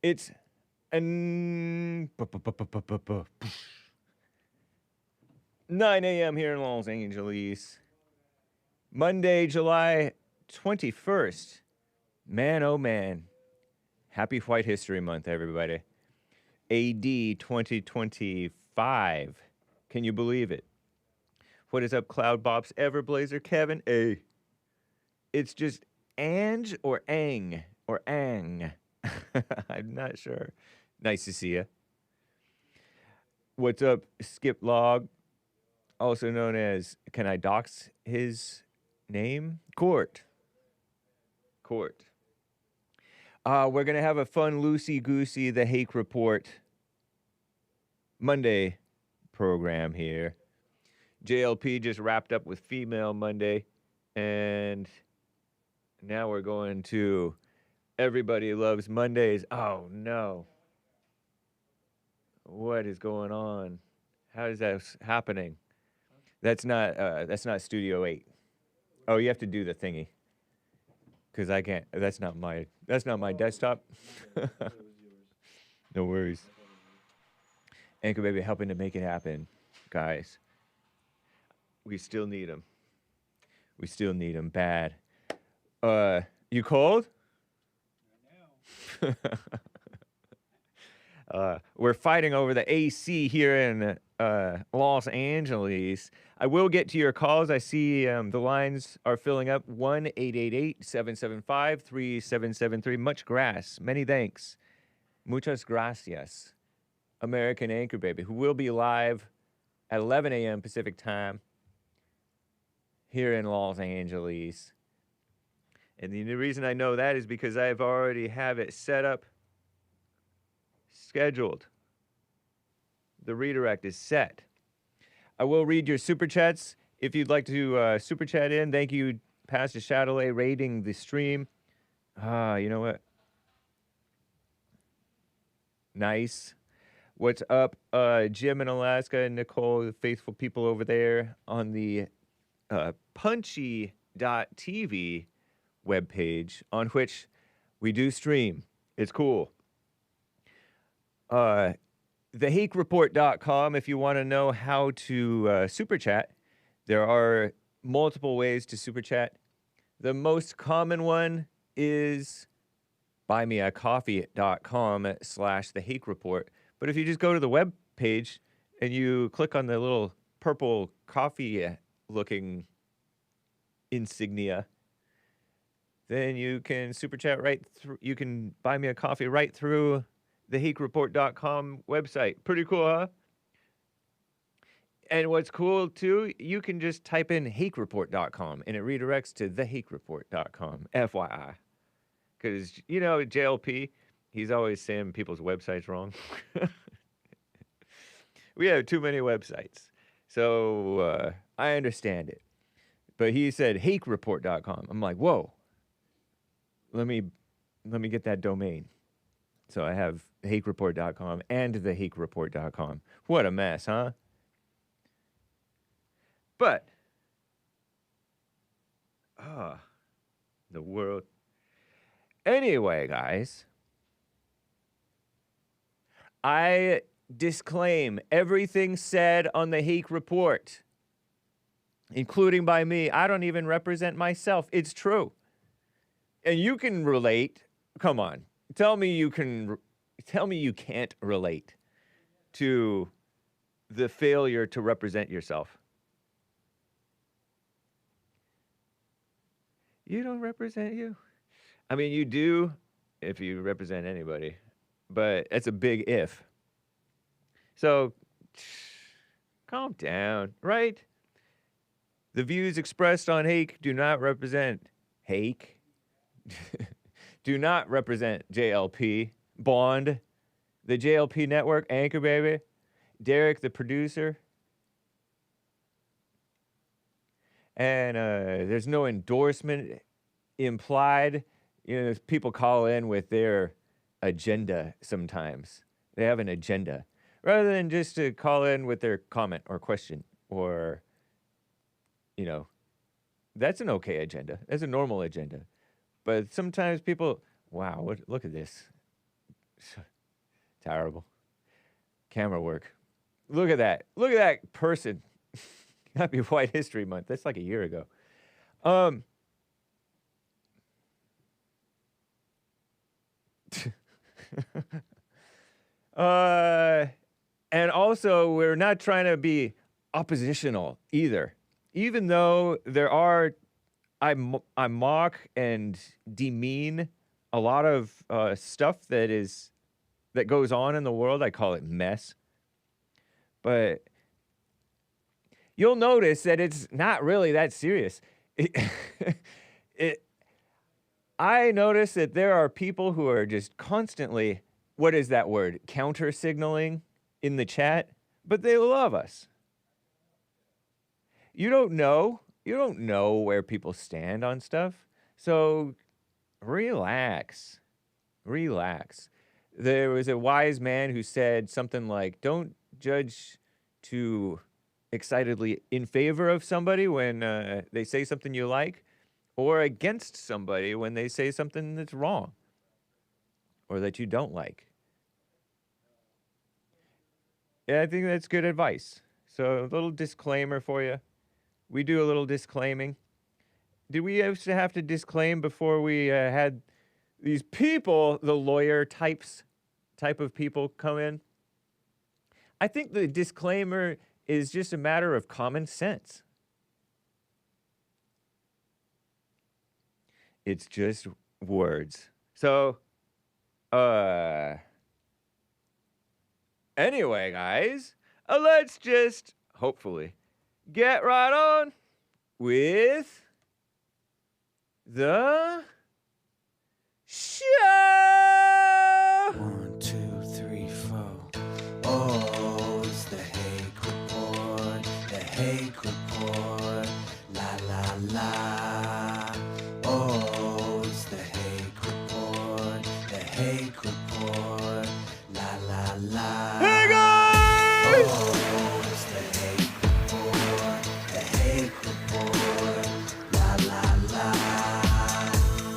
It's an 9 a.m. here in Los Angeles. Monday, July 21st. Man, oh man. Happy White History Month, everybody. AD 2025. Can you believe it? What is up, Cloud Bops, Everblazer, Kevin? Hey. It's just Ange or Ang or Ang. I'm not sure. Nice to see you. What's up, Skip Log? Also known as, can I dox his name? Court. We're going to have a fun loosey-goosey The Hake Report Monday program here. JLP just wrapped up with Female Monday, and now we're going to Everybody Loves Mondays. Oh, no. What is going on? How is that happening? That's not Studio 8. Oh, you have to do the thingy. Because I can't, that's not my desktop. No worries. Anchor Baby helping to make it happen, guys. We still need them. We still need them bad. You cold? We're fighting over the AC here in Los Angeles. I will get to your calls. I see the lines are filling up. 1-888-775-3773. Much grass. Many thanks. Muchas gracias. American Anchor Baby, who will be live at 11 a.m. Pacific time here in Los Angeles. And the reason I know that is because I've already have it set up, scheduled. The redirect is set. I will read your super chats if you'd like to super chat in. Thank you, Pastor Chatelet, rating the stream. You know what? Nice. What's up, Jim in Alaska and Nicole, the faithful people over there on the punchy.tv webpage on which we do stream. It's cool. TheHakeReport.com if you want to know how to super chat. There are multiple ways to super chat. The most common one is buymeacoffee.com/TheHakeReport. But if you just go to the web page and you click on the little purple coffee looking insignia, then you can super chat right through. You can buy me a coffee right through the HakeReport.com website. Pretty cool, huh? And what's cool, too, you can just type in HakeReport.com, and it redirects to TheHakeReport.com, FYI. Because, you know, JLP, he's always saying people's websites wrong. We have too many websites. So I understand it. But he said HakeReport.com. I'm like, whoa. Let me get that domain. So I have HakeReport.com and TheHakeReport.com. What a mess, huh? But, the world. Anyway, guys, I disclaim everything said on the Hake Report, including by me. I don't even represent myself. It's true. And you can relate. Come on. Tell me you can't relate to the failure to represent yourself. You don't represent you. I mean, you do if you represent anybody, but it's a big if. So, calm down, right? The views expressed on Hake do not represent Hake. Do not represent JLP, Bond, the JLP Network, Anchor Baby, Derek, the producer. And there's no endorsement implied. You know, people call in with their agenda sometimes. They have an agenda. Rather than just to call in with their comment or question or you know, that's an okay agenda. That's a normal agenda. But sometimes people, wow, look at this. Terrible. Camera work. Look at that. Look at that person. Happy White History Month. That's like a year ago. And also, we're not trying to be oppositional either. Even though I mock and demean a lot of stuff that goes on in the world. I call it mess. But you'll notice that it's not really that serious. I notice that there are people who are just constantly, what is that word? Counter signaling in the chat, but they love us. You don't know where people stand on stuff. So relax. There was a wise man who said something like, don't judge too excitedly in favor of somebody when they say something you like, or against somebody when they say something that's wrong or that you don't like. Yeah, I think that's good advice. So a little disclaimer for you. We do a little disclaiming. Did we used to have to disclaim before we had these people, the lawyer type of people come in? I think the disclaimer is just a matter of common sense. It's just words. So, anyway, guys, let's just hopefully get right on with the show. 1, 2, 3, 4. Oh, it's the Hake Report. The Hake Report. La la la. Oh, it's the Hake Report. The Hake Report. La la la. Hey guys! Oh, it's the Hake Report. The Hake Report. La la la.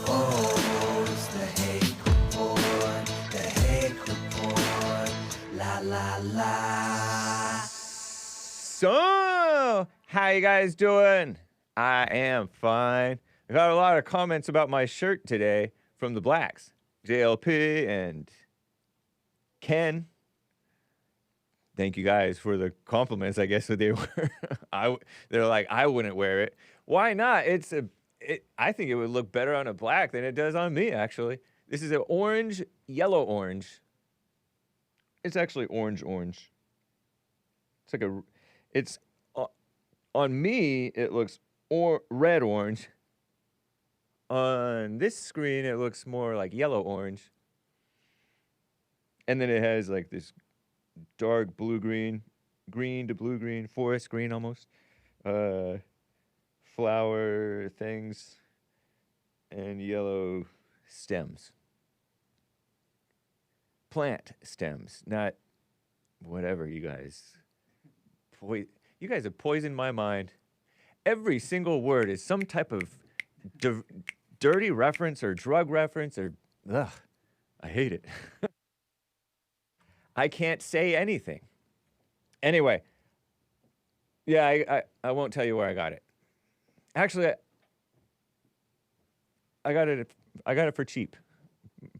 Oh, it's the Hake Report. The Hake Report. La la la. So, how you guys doing? I am fine. I got a lot of comments about my shirt today from the Blacks. JLP and Ken. Thank you guys for the compliments, I guess, that they were. They're like, I wouldn't wear it. Why not? I think it would look better on a black than it does on me, actually. This is an orange, yellow orange. It's actually orange. It's on me, it looks red orange. On this screen, it looks more like yellow orange. And then it has like this dark blue-green, green to blue-green, forest green almost, flower things, and yellow stems. Plant stems, not whatever you guys. You guys have poisoned my mind. Every single word is some type of dirty reference or drug reference or, ugh, I hate it. I can't say anything. Anyway, yeah, I won't tell you where I got it. Actually, I got it for cheap.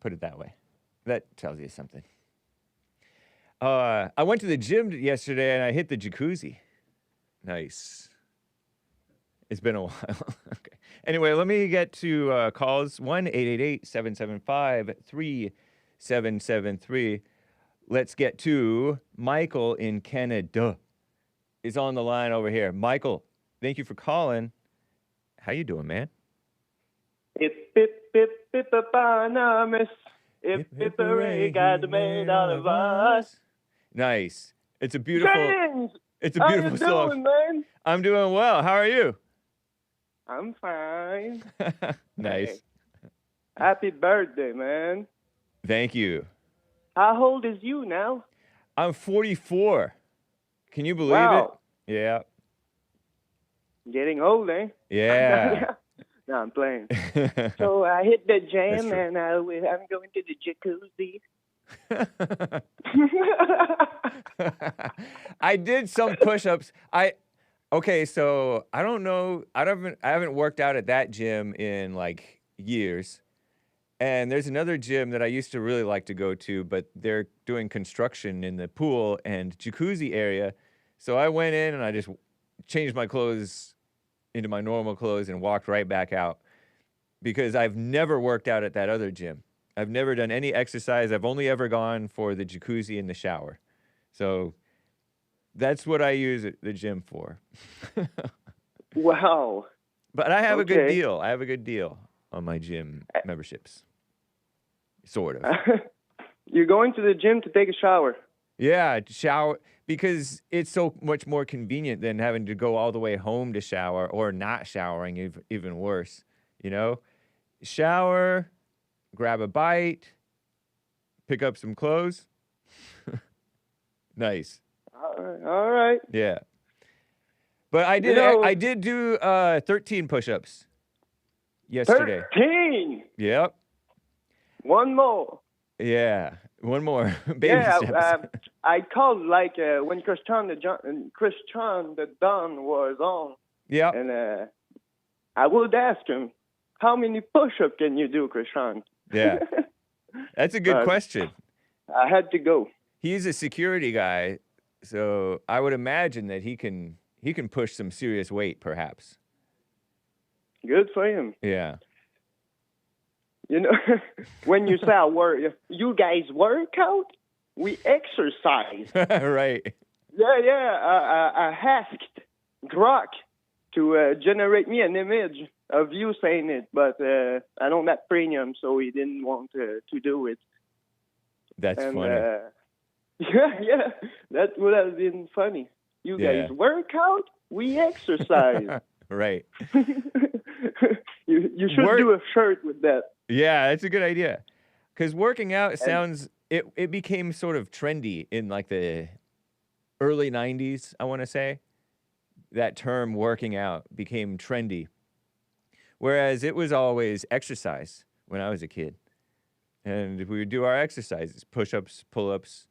Put it that way. That tells you something. I went to the gym yesterday and I hit the jacuzzi. Nice. It's been a while. Okay. Anyway, let me get to calls. 1-888-775-3773. Let's get to Michael in Canada. Is on the line over here. Michael, thank you for calling. How you doing, man? Hip, hip, hip, hip, hippopotamus. Hip, hip, hooray, God made all of us. Nice. It's a beautiful James! It's a How beautiful you song. doing, man? I'm doing well. How are you? I'm fine. Nice. Hey. Happy birthday, man. Thank you. How old is you now? I'm 44. Can you believe Wow. it? Yeah. Getting old, eh? Yeah. No, I'm playing. So I hit the gym true. and I'm going to the jacuzzi. I did some push-ups. Okay, so I don't know. I haven't worked out at that gym in like years. And there's another gym that I used to really like to go to, but they're doing construction in the pool and jacuzzi area. So I went in and I just changed my clothes into my normal clothes and walked right back out because I've never worked out at that other gym. I've never done any exercise. I've only ever gone for the jacuzzi and the shower. So that's what I use the gym for. Wow. But I have a good Okay. deal. I have a good deal on my gym memberships. Sort of. You're going to the gym to take a shower. Yeah, shower, because it's so much more convenient than having to go all the way home to shower or not showering, even worse, you know? Shower, grab a bite, pick up some clothes. Nice. All right. Yeah. But I did I did do 13 push-ups yesterday. 13. Yep. One more. Yeah. One more. Baby steps. I called like when Christian the Don was on. Yeah. And I would ask him, how many push-ups can you do, Christian? Yeah. That's a good question. I had to go. He's a security guy, so I would imagine that he can push some serious weight, perhaps. Good for him. Yeah. You know, when you say you guys work out, we exercise. Right. Yeah. I asked Grok to generate me an image of you saying it, but I don't have premium, so he didn't want to do it. That's funny. Yeah, that would have been funny. You guys work out, we exercise. Right. You should do a shirt with that. Yeah, that's a good idea. Because working out sounds, it became sort of trendy in like the early 90s, I want to say. That term working out became trendy. Whereas it was always exercise when I was a kid. And we would do our exercises, push-ups, pull-ups,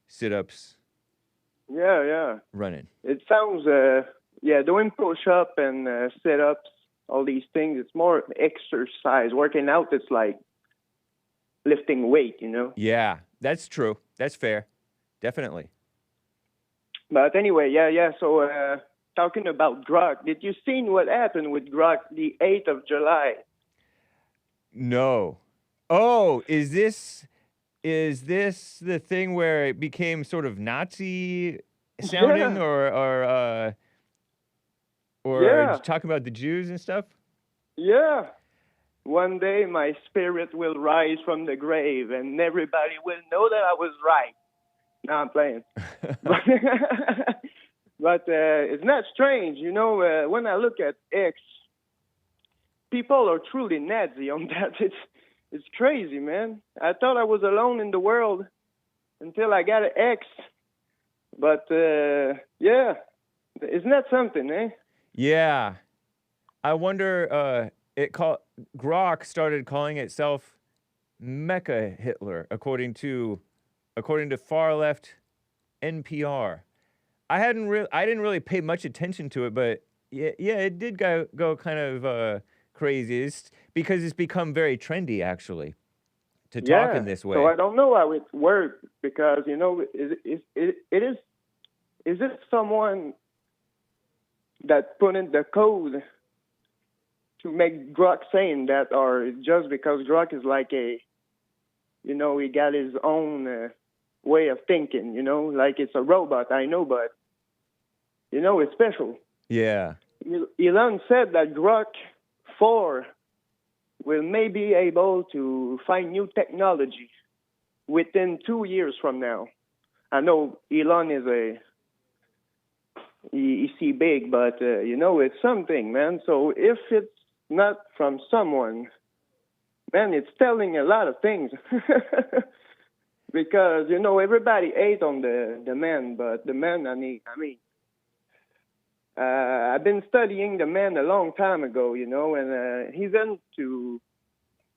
sit-ups. Yeah. Running. It sounds, doing push-up and sit-ups, all these things, it's more exercise. Working out, it's like lifting weight, you know? Yeah, that's true. That's fair. Definitely. But anyway, yeah. So talking about Grok, did you see what happened with Grok the 8th of July? No. Oh, is this the thing where it became sort of Nazi sounding or talking about the Jews and stuff? Yeah. One day my spirit will rise from the grave and everybody will know that I was right. No, I'm playing. But it's not strange. You know, when I look at X, people are truly Nazi on that. It's crazy, man. I thought I was alone in the world until I got an X. But, yeah, isn't that something, eh? Yeah. I wonder, Grok started calling itself Mecha Hitler, according to far left NPR. I didn't really pay much attention to it, but yeah, it did go kind of crazy. It's because it's become very trendy, actually, to talk in this way. So I don't know how it works because, you know, is it someone that put in the code to make Grok saying that, or just because Grok is like he got his own way of thinking, you know, like it's a robot, I know, but, you know, it's special. Yeah. Elon said that Grok 4 will maybe be able to find new technology within 2 years from now. I know Elon is he's big, but, you know, it's something, man. So if it's not from someone, man, it's telling a lot of things. Because, you know, everybody ate on the man, but the man, I mean, I've been studying the man a long time ago, you know, and he's into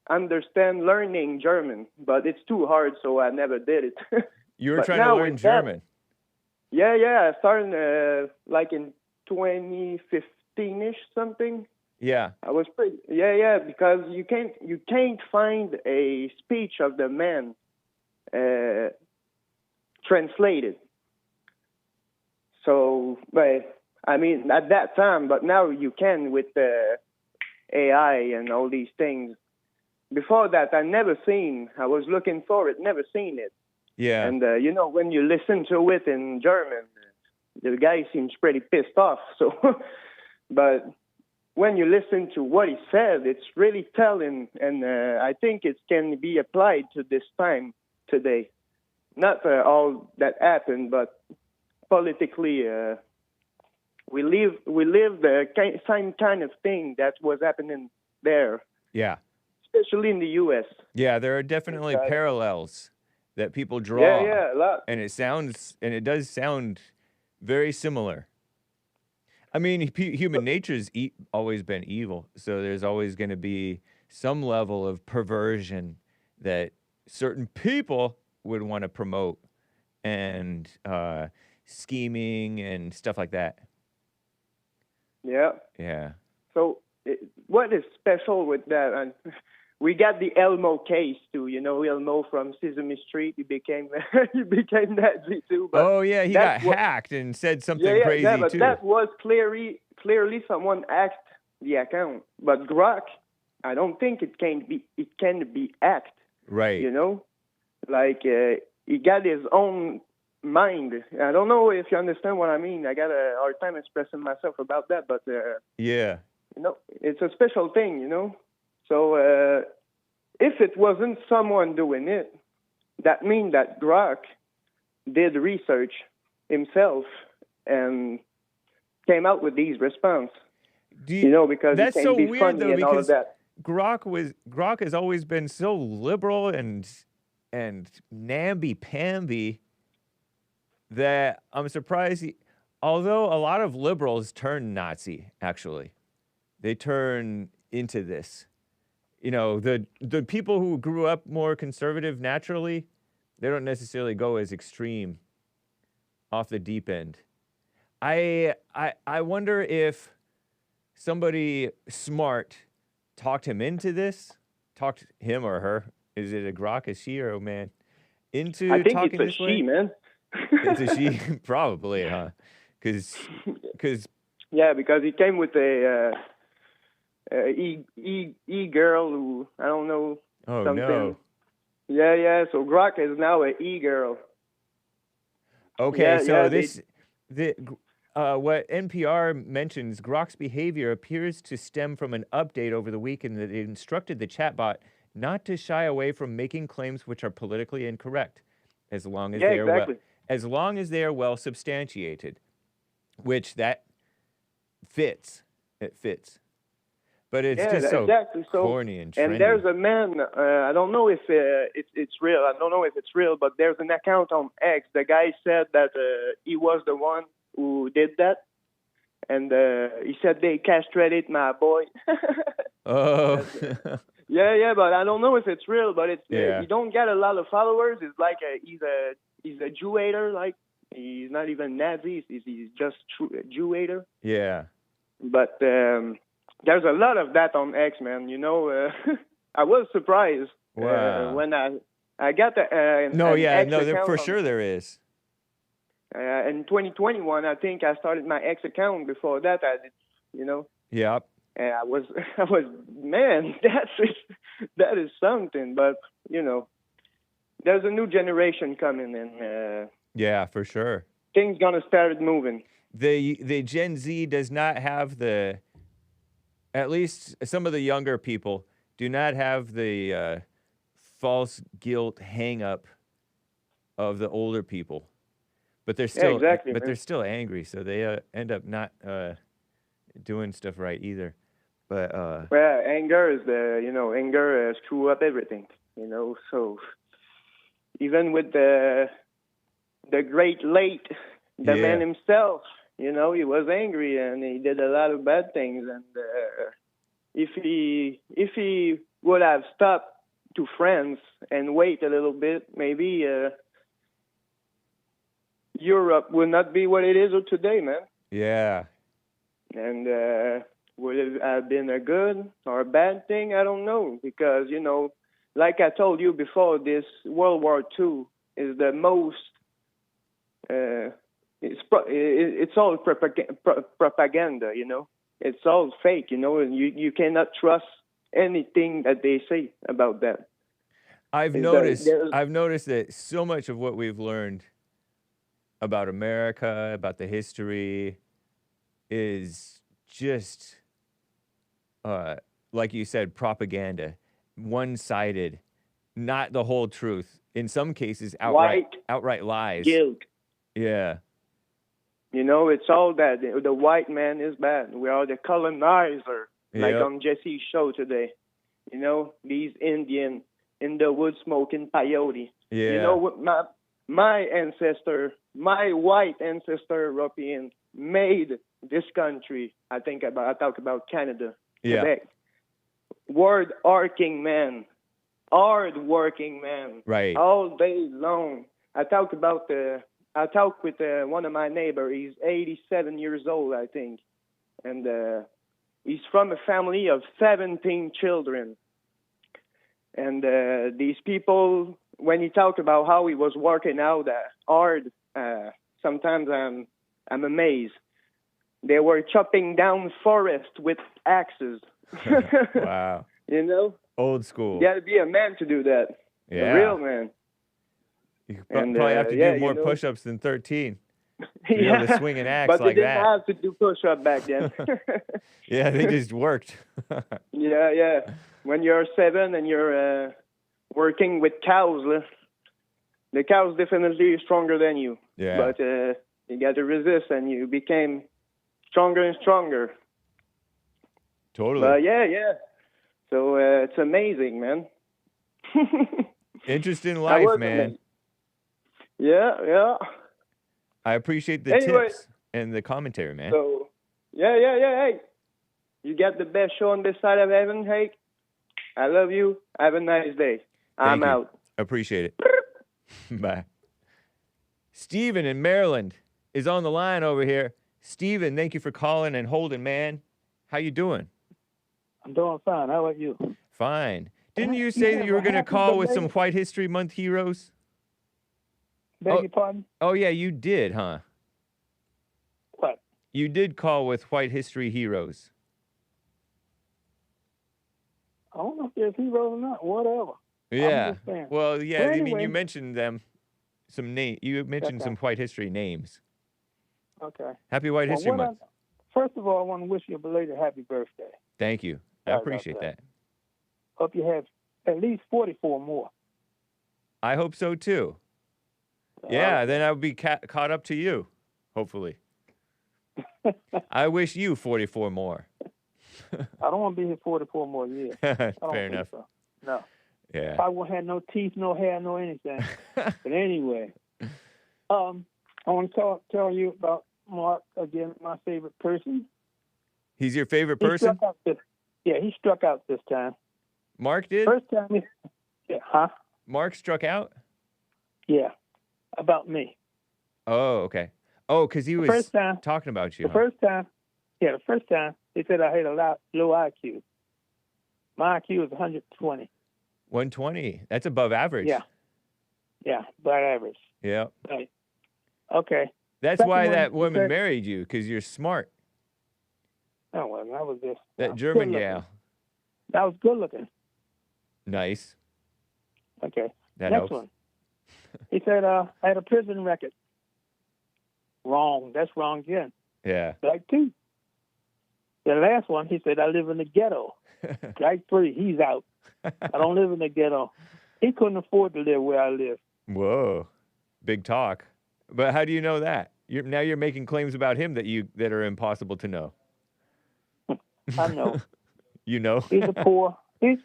learning German, but it's too hard, so I never did it. You were But trying to now learn with that, German. yeah, I started like in 2015-ish something. Yeah. I was pretty, yeah, because you can't find a speech of the man translated. So, but I mean, at that time, but now you can with the AI and all these things. Before that, I was looking for it, never seen it. Yeah. And, you know, when you listen to it in German, the guy seems pretty pissed off. So, but when you listen to what he said, it's really telling. And I think it can be applied to this time today. Not all that happened, but politically, we live the same kind of thing that was happening there. Yeah. Especially in the U.S. Yeah, there are definitely parallels that people draw. Yeah, a lot. And it does sound very similar. I mean, human nature's always been evil, so there's always going to be some level of perversion that certain people would want to promote, and scheming and stuff like that. Yeah. Yeah. So what is special with that? And we got the Elmo case too. You know, Elmo from Sesame Street. He became Nazi too. But oh yeah, he got hacked and said something crazy but too. that was clearly someone hacked the account. But Grok, I don't think it can be hacked. Right. You know, like he got his own mind. I don't know if you understand what I mean. I got a hard time expressing myself about that, but yeah, you know, it's a special thing, you know. So if it wasn't someone doing it, that means that Grok did research himself and came out with these response. You know, because that's it can so be weird funny though, and all of because that. Grok has always been so liberal and namby-pamby that I'm surprised although a lot of liberals turn Nazi, actually. They turn into this. You know, the people who grew up more conservative naturally, they don't necessarily go as extreme off the deep end. I wonder if somebody smart talked him into this, talked him or her. Is it a Grok, a she, or a man? Into I think talking it's this a way? she, man. It's a she, probably, huh? Because yeah, because he came with a girl who I don't know something. No. Yeah. So Grok is now a girl. Okay, what NPR mentions, Grok's behavior appears to stem from an update over the weekend that instructed the chatbot not to shy away from making claims which are politically incorrect, as long as they are well substantiated, which that fits. It fits. But it's just so corny and trendy. And there's a man, I don't know if it's real. I don't know if it's real, but there's an account on X. The guy said that he was the one who did that. And he said they castrated my boy. Oh. yeah, but I don't know if it's real, but it's he don't get a lot of followers. It's like he's a Jew hater, like he's not even Nazi, he's just a Jew hater. Yeah. But there's a lot of that on X, man. You know, I was surprised when I got the there for sure there is. In 2021, I think I started my X account. Before that, I did, you know. Yep. And I was, man, that is something. But you know, there's a new generation coming, and yeah, for sure, things gonna start moving. The Gen Z does not have at least some of the younger people do not have the false guilt hang up of the older people. But they're still they're still angry, so they end up not doing stuff right either. But well, anger is anger screw up everything, you know. So even with the great late, the man himself, You know, he was angry and he did a lot of bad things. And if he would have stopped to France and wait a little bit, maybe Europe would not be what it is today, man. Yeah. And would it have been a good or a bad thing? I don't know. Because, you know, like I told you before, this World War II is the most, it's all propaganda, you know. It's all fake, you know, and you cannot trust anything that they say about that. I've noticed that so much of what we've learned about America, about the history, is just, like you said, propaganda, one-sided, not the whole truth. In some cases, outright lies. Guilt. Yeah. You know, it's all that the white man is bad. We are the colonizer, like on Jesse's show today. You know, these Indian in the woods smoking peyote. Yeah. You know what? My ancestor, my white ancestor, European, made this country. I talk about Canada, Quebec. Hard-working man, right? All day long. I talk with one of my neighbors. He's 87 years old, I think, and he's from a family of 17 children. And these people, when he talked about how he was working out hard, sometimes I'm amazed. They were chopping down forest with axes. Wow. You know? Old school. You got to be a man to do that. Yeah. A real man. You probably have to do more push-ups than 13. To be able to swing an axe but like they didn't that. have to do push-up back then. Yeah, they just worked. Yeah. When you're 7 and you're working with cows, the cows definitely are stronger than you. Yeah. But you got to resist, and you became stronger and stronger. Totally. Yeah. So it's amazing, man. Interesting life, man. Amazing. Yeah. I appreciate the tips and the commentary, man. So, yeah. Hey, you got the best show on this side of heaven, Hake. I love you. Have a nice day. I'm out. Appreciate it. Bye. Steven in Maryland is on the line over here. Steven, thank you for calling and holding, man. How you doing? I'm doing fine. How about you? Fine. Didn't you say that you were going to call with some White History Month heroes? Beg your pardon? Oh, yeah, you did, huh? What? You did call with White History heroes. I don't know if there's heroes or not. Whatever. Yeah. Well, yeah, Well, I mean, anyway. you mentioned them. You mentioned some White History names. Okay. Happy White History Month. First of all, I want to wish you a belated happy birthday. Thank you. I Sorry appreciate about that. Hope you have at least 44 more. I hope so, too. Yeah, then I'll be caught up to you, hopefully. I wish you 44 more. I don't want to be here 44 more years. Fair enough. So. No. Yeah. I won't have no teeth, no hair, no anything. But anyway, I want to tell you about Mark, again, my favorite person. He's your favorite person? He struck out this time. Mark did? First time Mark struck out? Yeah, about me. Oh, okay. Oh, because he was talking about you. The first time, he said I had a low IQ. My IQ is 120. 120. That's above average. Yeah, above average. Yeah. Right. Okay. That's why that woman married you, because you're smart. Oh, well, that was just... That German gal. That was good looking. Nice. Okay. That Next helps. one. He said I had a prison record. Wrong. That's wrong again. Yeah. Strike 2. The last one, he said I live in the ghetto. Strike 3. He's out. I don't live in the ghetto. He couldn't afford to live where I live. Whoa. Big talk. But how do you know that? Now you're making claims about him that are impossible to know. I know. You know? He's poor, and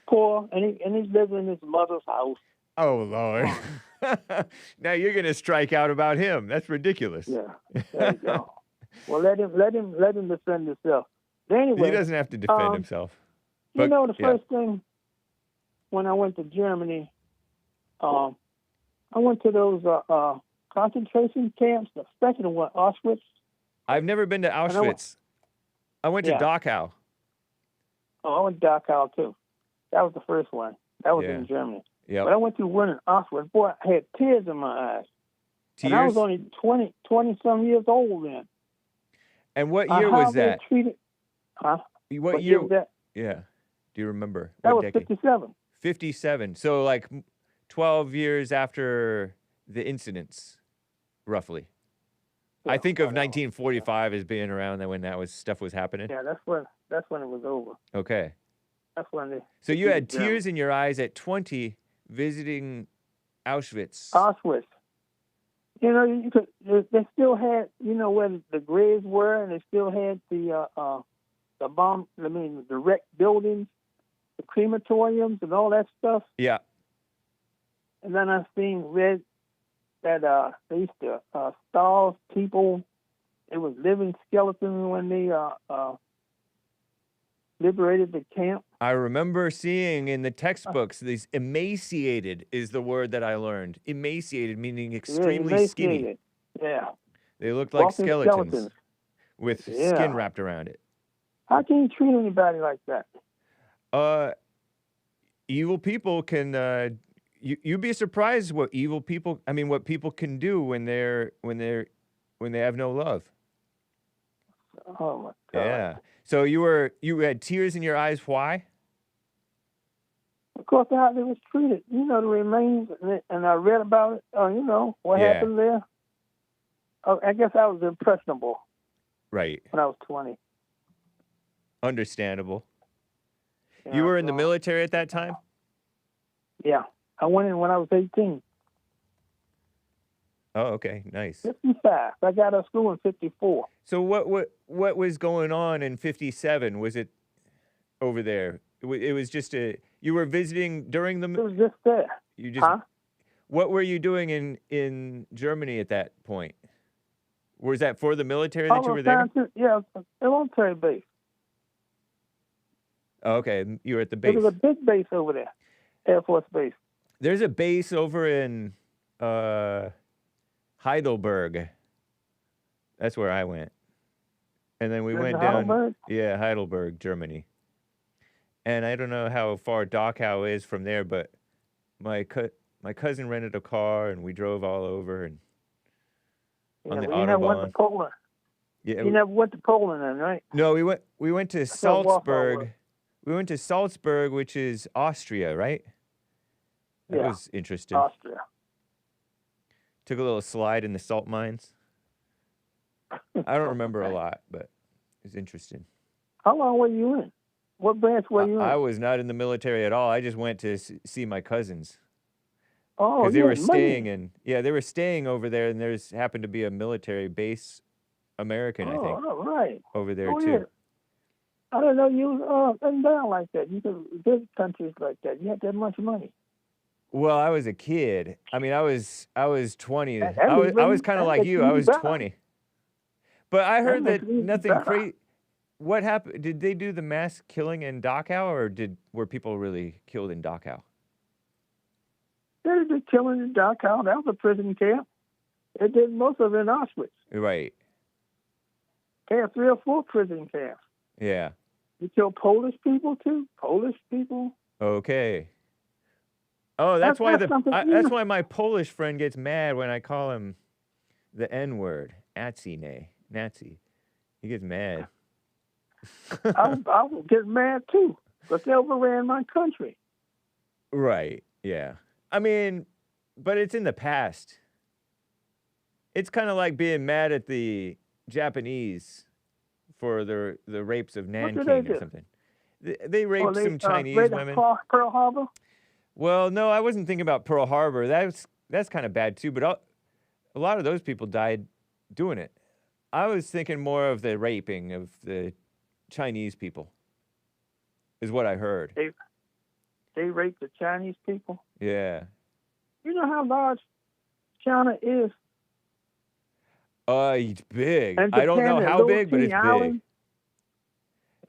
he's living in his mother's house. Oh, Lord. Now you're going to strike out about him. That's ridiculous. Yeah, there you go. Well, let him defend himself. But anyway, He doesn't have to defend himself. But, you know, the first thing when I went to Germany, I went to those concentration camps, the second one, Auschwitz. I've never been to Auschwitz. I went to Dachau. Oh, I went to Dachau too. That was the first one. That was in Germany. Yep. But I went to one in Auschwitz. Boy, I had tears in my eyes. Tears? And I was only 20-some years old then. And what year was that? Huh? What year was that? Yeah. Do you remember? That what was decade? 57. 57. So like 12 years after the incidents, roughly. Yeah, I think of 1945 as being around when stuff was happening. Yeah, that's when it was over. Okay. That's when they. So you had tears in your eyes at 20 visiting Auschwitz. Auschwitz. You know, they still had, you know, where the graves were, and they still had the bomb. I mean, the wrecked buildings, the crematoriums, and all that stuff. Yeah. And then I read that they used to Stahl people. It was living skeletons when they liberated the camp. I remember seeing in the textbooks, these emaciated is the word that I learned. Emaciated meaning extremely skinny. Yeah. They looked like Walking skeletons with skin wrapped around it. How can you treat anybody like that? Evil people can. You'd be surprised what what people can do when they have no love. Oh my God. Yeah. So you had tears in your eyes. Why? Because of how they was treated. You know, the remains, and I read about it. You know, what happened there. I guess I was impressionable. Right. When I was 20. Understandable. Yeah, you were in the military at that time? Yeah. I went in when I was 18. Oh, okay. Nice. 55. I got out of school in 54. So what was going on in 57? Was it over there? It was just you were visiting during the... It was just there. You just... Huh? What were you doing in Germany at that point? Was that for the military that you were there? Yeah, a military base. Oh, okay, you were at the base. There was a big base over there, Air Force Base. There's a base over in Heidelberg. That's where I went. And then we went down. Heidelberg? Yeah, Heidelberg, Germany. And I don't know how far Dachau is from there, but my cousin rented a car and we drove all over and on the Autobahn. You never went to Poland. Yeah, you never went to Poland then, right? No, we went to Salzburg. We went to Salzburg, which is Austria, right? That was interesting. Austria. Took a little slide in the salt mines. I don't remember a lot, but it was interesting. How long were you in? What branch were you in? I was not in the military at all. I just went to see my cousins. Oh, because they were staying they were staying over there, and there's happened to be a military base, American, I think. Oh, right. Over there too. Yeah. I didn't know you was up and down like that. You could visit countries like that. You had that much money. Well, I was a kid. I mean, I was 20. I was kind of like you. I was 20. But I heard that nothing crazy. What happened? Did they do the mass killing in Dachau, or were people really killed in Dachau? They did killing in Dachau. That was a prison camp. They did most of it in Auschwitz. Right. They had 3 or 4 prison camps. Yeah. You killed Polish people too. Polish people. Okay. Oh, that's why my Polish friend gets mad when I call him the N-word, Nazi. He gets mad. I would get mad too, because they overran my country. Right. Yeah. I mean, but it's in the past. It's kind of like being mad at the Japanese for the rapes of Nanking or something. They raped some Chinese women. Pearl Harbor? Well, no, I wasn't thinking about Pearl Harbor. That's kind of bad too, but a lot of those people died doing it. I was thinking more of the raping of the Chinese people, is what I heard. They raped the Chinese people? Yeah. You know how large China is? It's big. And I don't Japan, know that how little big, but teeny it's big. island.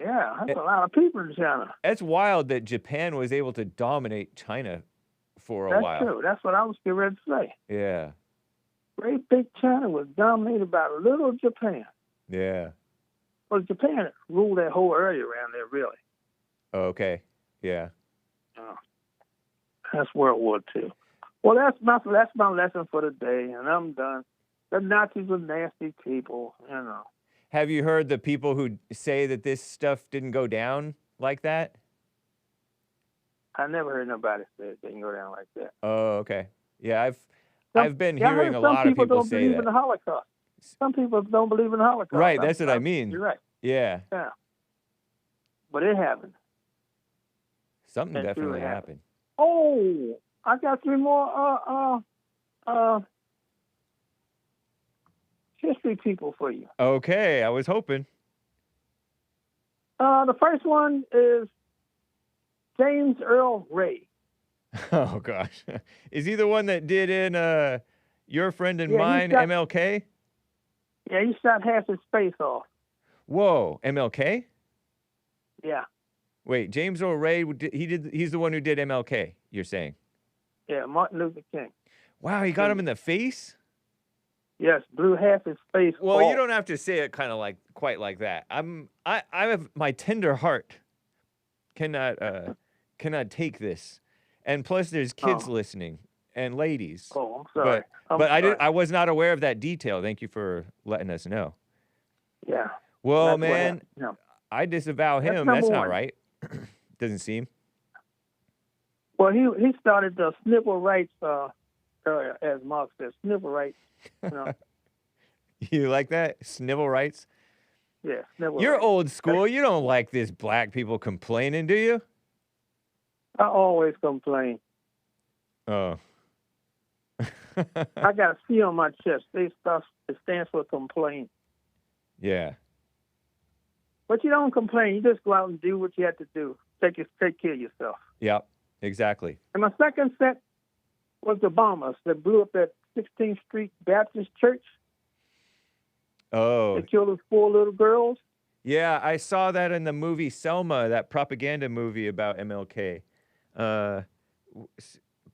Yeah, that's a lot of people in China. That's wild that Japan was able to dominate China for a while. That's true. That's what I was getting ready to say. Yeah. Great big China was dominated by little Japan. Yeah. Well, Japan ruled that whole area around there, really. Okay. Yeah. That's World War II. Well, that's my lesson for the day, and I'm done. The Nazis were nasty people, you know. Have you heard the people who say that this stuff didn't go down like that? I never heard nobody say it didn't go down like that. Oh, okay. Yeah, I've been hearing a lot of people say Some people don't believe that. in the Holocaust. Some people don't believe in the Holocaust. Right, that's what I mean. You're right. Yeah. Yeah. But it happened. Something It definitely truly happened. Oh, I got 3 more history people for you. Okay, I was hoping. The first one is James Earl Ray. Oh, gosh. Is he the one that did in Your Friend and Yeah, Mine, MLK? Yeah, he shot half his face off. Whoa, MLK? Yeah. Wait, James Earl Ray, he's the one who did MLK, you're saying? Yeah, Martin Luther King. Wow, he got him in the face? Yes, blew half his face Well, off. you don't have to say it kind of quite like that. I have my tender heart cannot take this. And plus there's kids listening and ladies. Oh, I'm sorry. But I was not aware of that detail. Thank you for letting us know. Yeah. Well, That's man, no. I disavow That's him. number That's not one. right. Doesn't seem. Well, he started the Snivel rights, as Mark says, Snivel rights. You know. You like that? Snivel rights? Yeah, Snivel You're rights. old school. You don't like this black people complaining, do you? I always complain. Oh. I got a C on my chest. It stands for complain. Yeah. But you don't complain. You just go out and do what you have to do. Take care of yourself. Yep. Exactly. And my second set was the bombers that blew up that 16th Street Baptist Church. Oh. They killed those 4 little girls. Yeah, I saw that in the movie Selma, that propaganda movie about MLK.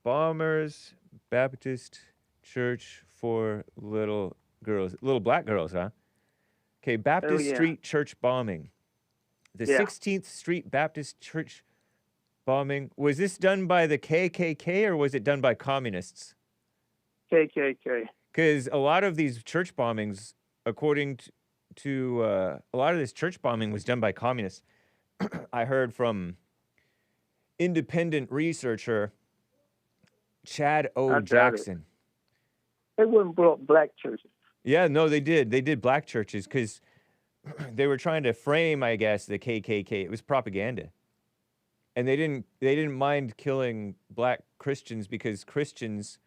Bombers, Baptist Church for little girls, little black girls, huh? Okay, Baptist Street Church bombing. The 16th Street Baptist Church bombing. Was this done by the KKK or was it done by communists? KKK. Because a lot of these church bombings, according to a lot of this church bombing was done by communists. I heard from independent researcher Chad O. Jackson. They wouldn't blow up black churches. Yeah, no, they did. They did black churches because they were trying to frame, I guess, the KKK. It was propaganda. And they didn't mind killing black Christians because Christians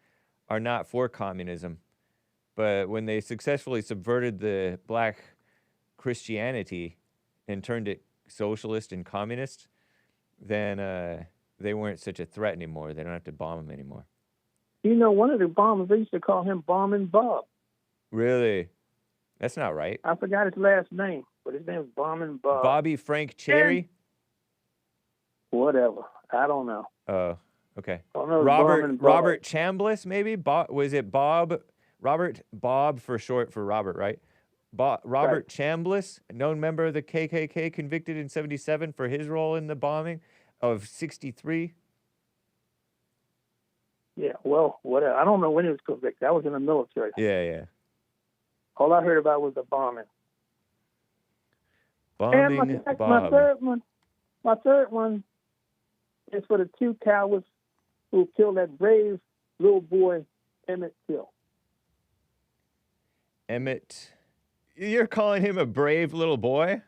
are not for communism. But when they successfully subverted the black Christianity and turned it socialist and communist, then they weren't such a threat anymore. They don't have to bomb them anymore. You know, one of the bombers, they used to call him Bombing Bob. Really? That's not right. I forgot his last name, but his name was Bombing Bob. Bobby Frank Cherry? Whatever. I don't know. Oh, okay. Robert Chambliss, maybe? Was it Bob? Robert Bob for short for Robert, right? Robert Chambliss, known member of the KKK, convicted in 1977 for his role in the bombing of 1963. Yeah, well, whatever. I don't know when he was convicted. I was in the military. Yeah. All I heard about was the bombing. Bombing and Bob. My third one is for the 2 cowards who killed that brave little boy, Emmett Till. Emmett. You're calling him a brave little boy?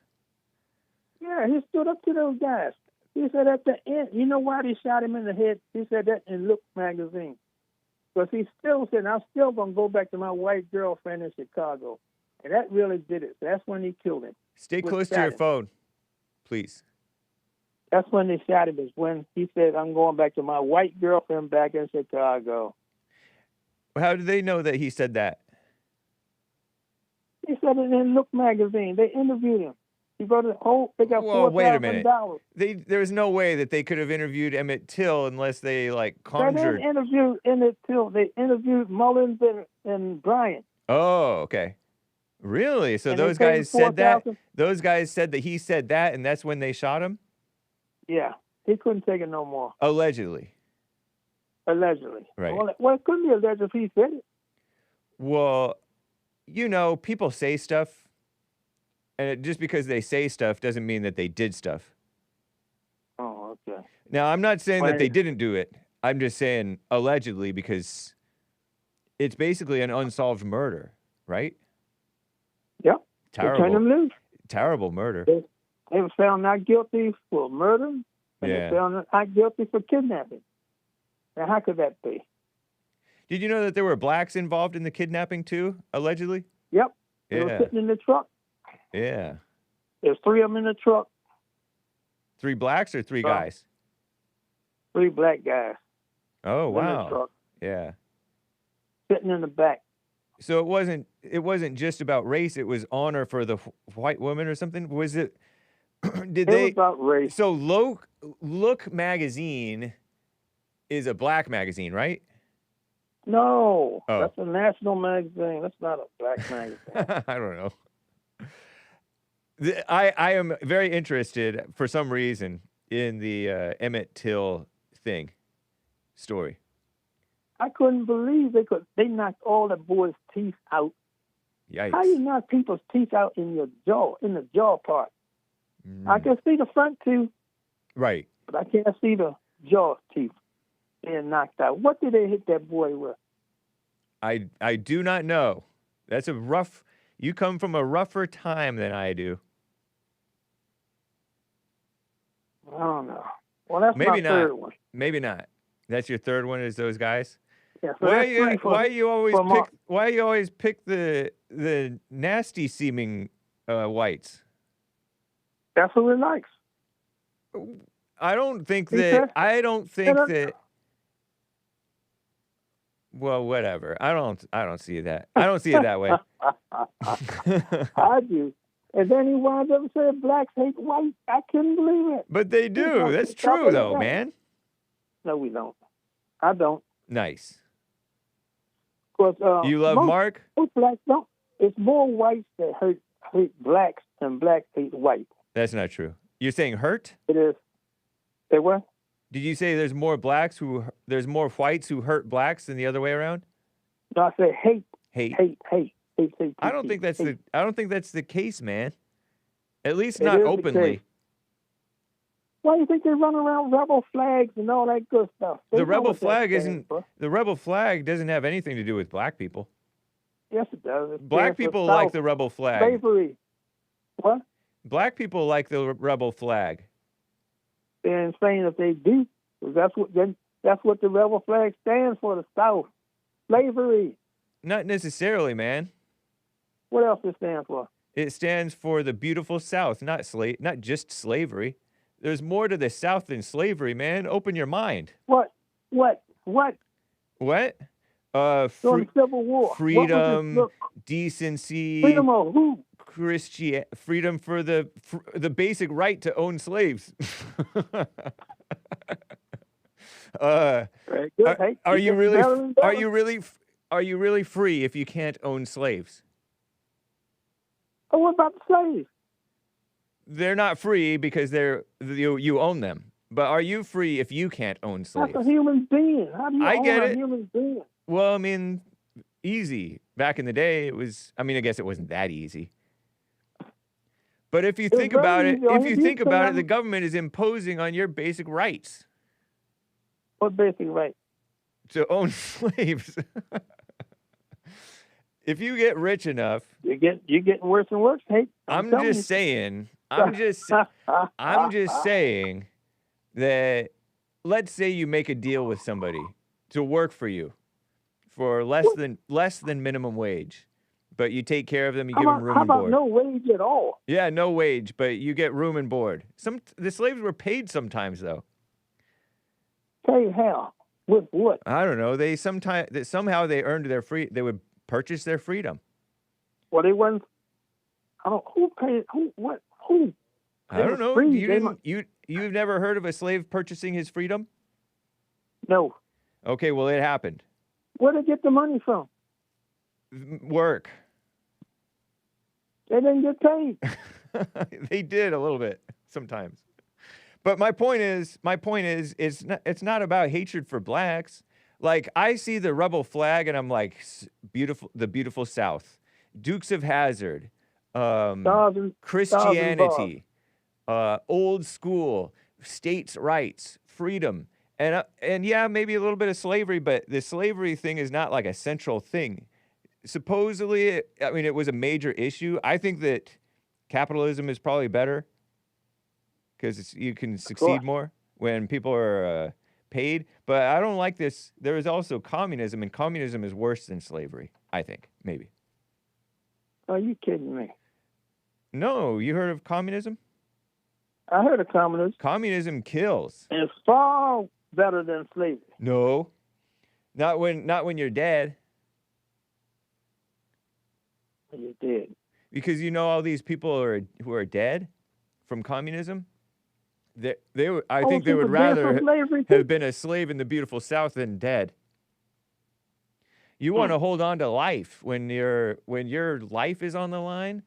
Yeah, he stood up to those guys. He said at the end, you know why they shot him in the head? He said that in Look magazine. Because he still said, I'm still going to go back to my white girlfriend in Chicago. And that really did it. So that's when he killed him. Stay close to your phone, please. That's when they shot him, is when he said, I'm going back to my white girlfriend back in Chicago. How do they know that he said that? He said it in Look magazine. They interviewed him. He wrote it whole. They got Well, wait a minute. $4,000. There's no way that they could have interviewed Emmett Till unless they like They conjured. didn't interview Emmett Till. They interviewed Mullins and Bryant. Oh, okay. Really? So And they those paid him guys said that? $4,000. Those guys said that he said that, and that's when they shot him? Yeah, he couldn't take it no more. Allegedly. Allegedly. Right. Well, it couldn't be alleged if he said it. Well, you know, people say stuff, and just because they say stuff doesn't mean that they did stuff. Oh, okay. Now, I'm not saying that Well, they didn't do it. I'm just saying allegedly because it's basically an unsolved murder, right? Yep. They turned Terrible. him loose. Terrible murder. They were found not guilty for murder, and Yeah. they found not guilty for kidnapping. Now, how could that be? Did you know that there were blacks involved in the kidnapping too, allegedly? Yep. They were Yeah. sitting in the truck. Yeah. There's 3 of them in the truck. 3 blacks or 3 Oh. guys? 3 black guys Oh, in the wow. truck, Yeah. sitting in the back. So it wasn't just about race, it was honor for the white woman or something? Was it did It they was about race. So Look magazine is a black magazine, right? No, Oh. that's a national magazine. That's not a black magazine. I don't know. I am very interested for some reason in the Emmett Till story. I couldn't believe they knocked all the boys' teeth out. Yikes. How you knock people's teeth out in your jaw, in the jaw part? I can see the front tooth, Right. but I can't see the jaw teeth being knocked out. What did they hit that boy with? I do not know. That's a rough. You come from a rougher time than I do. I don't know. Well, that's Maybe my not. third one. Maybe not. That's your third one. Is those guys? Yeah, so Why that's you three for- why you always for pick Mark. why you always pick the nasty seeming whites? That's who he likes. I don't think He that said- I don't think said- that. Well, whatever. I don't see that. I don't see it that way. I do. And then he winds up saying blacks hate white. I couldn't believe it. But they do. That's Stop true it though, again. man. No, we don't. I don't. Nice. Cause, You love Mark? most blacks don't. It's more whites that hate blacks than blacks hate white. That's not true. You're saying hurt? It is. Say what? Did you say there's more whites who hurt blacks than the other way around? No, I said hate. Hate. I don't hate, think that's hate. the case, man. At least It not is the openly. case. Why do you think they run around rebel flags and all that good stuff? They The know rebel what that flag stands isn't for. the rebel flag doesn't have anything to do with black people. Yes, it does. It Black stands for people like South the rebel flag. slavery. What? Black people like the rebel flag. They're insane if they do. 'Cause that's what the rebel flag stands for. The South slavery. Not necessarily, man. What else it stands for? It stands for the beautiful South, not just slavery. There's more to the South than slavery, man. Open your mind. What? What? During the Civil War. What was freedom, it? Look, decency, freedom of who? freedom for the basic right to own slaves. Very good. Hey, Are keep you it really? better and better. Are you really free if you can't own slaves? Oh, what about the slaves? They're not free because you own them. But are you free if you can't own slaves? That's a human being. How do you I own get a it. human being? Well, I mean, easy. Back in the day, it was. I mean, I guess it wasn't that easy. But if you was think very about it, easy. if All you you think do about it, is- the government is imposing on your basic rights What basic right? to own slaves. If you get rich enough, You're getting worse and worse. Hey, I'm telling just you. saying. I'm just saying that let's say you make a deal with somebody to work for you for less than minimum wage, but you take care of them, you give them room How and about board. no wage at all? Yeah, no wage, but you get room and board. The slaves were paid sometimes though. Pay how? With what? I don't know. Somehow they earned they would purchase their freedom. Well, they wasn't I don't. Who paid? Who? What? Who? I don't know. Free. You've never heard of a slave purchasing his freedom? No. Okay, well, it happened. Where did they get the money from? Work. They didn't get paid. They did a little bit sometimes. But my point is, it's not about hatred for blacks. Like, I see the rebel flag and I'm like, beautiful, the beautiful South, Dukes of Hazzard, Christianity, old school, states' rights, freedom. And yeah, maybe a little bit of slavery, but the slavery thing is not like a central thing. Supposedly, it was a major issue. I think that capitalism is probably better because you can succeed more when people are paid. But I don't like this. There is also communism, and communism is worse than slavery, I think, maybe. Are you kidding me? No, you heard of communism? I heard of communism. Communism kills. It's far better than slavery. No, not when you're dead. You're dead. Because you know all these people who are dead from communism. I think they would rather have been a slave in the beautiful South than dead. You want to hold on to life when your life is on the line.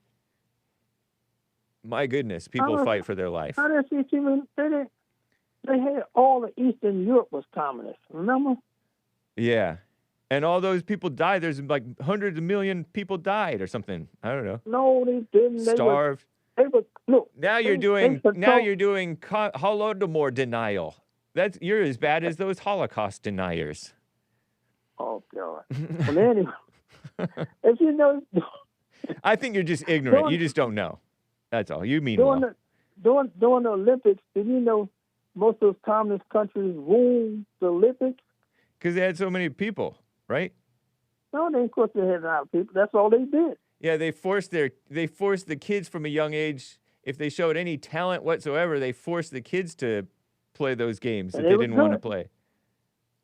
My goodness, people fight for their life. How does they had all of Eastern Europe was communist, remember? Yeah. And all those people died. There's like hundreds of million people died or something. I don't know. No, they didn't. Starved. Look. Now you're doing Holodomor denial. You're as bad as those Holocaust deniers. Oh God. Well, anyway, if you know, I think you're just ignorant. You just don't know. That's all. You mean well. During the Olympics, did you know most of those communist countries ruled the Olympics? Because they had so many people, right? No, of course they had a lot of people. That's all they did. Yeah, they forced the kids from a young age. If they showed any talent whatsoever, they forced the kids to play those games that they didn't want to play.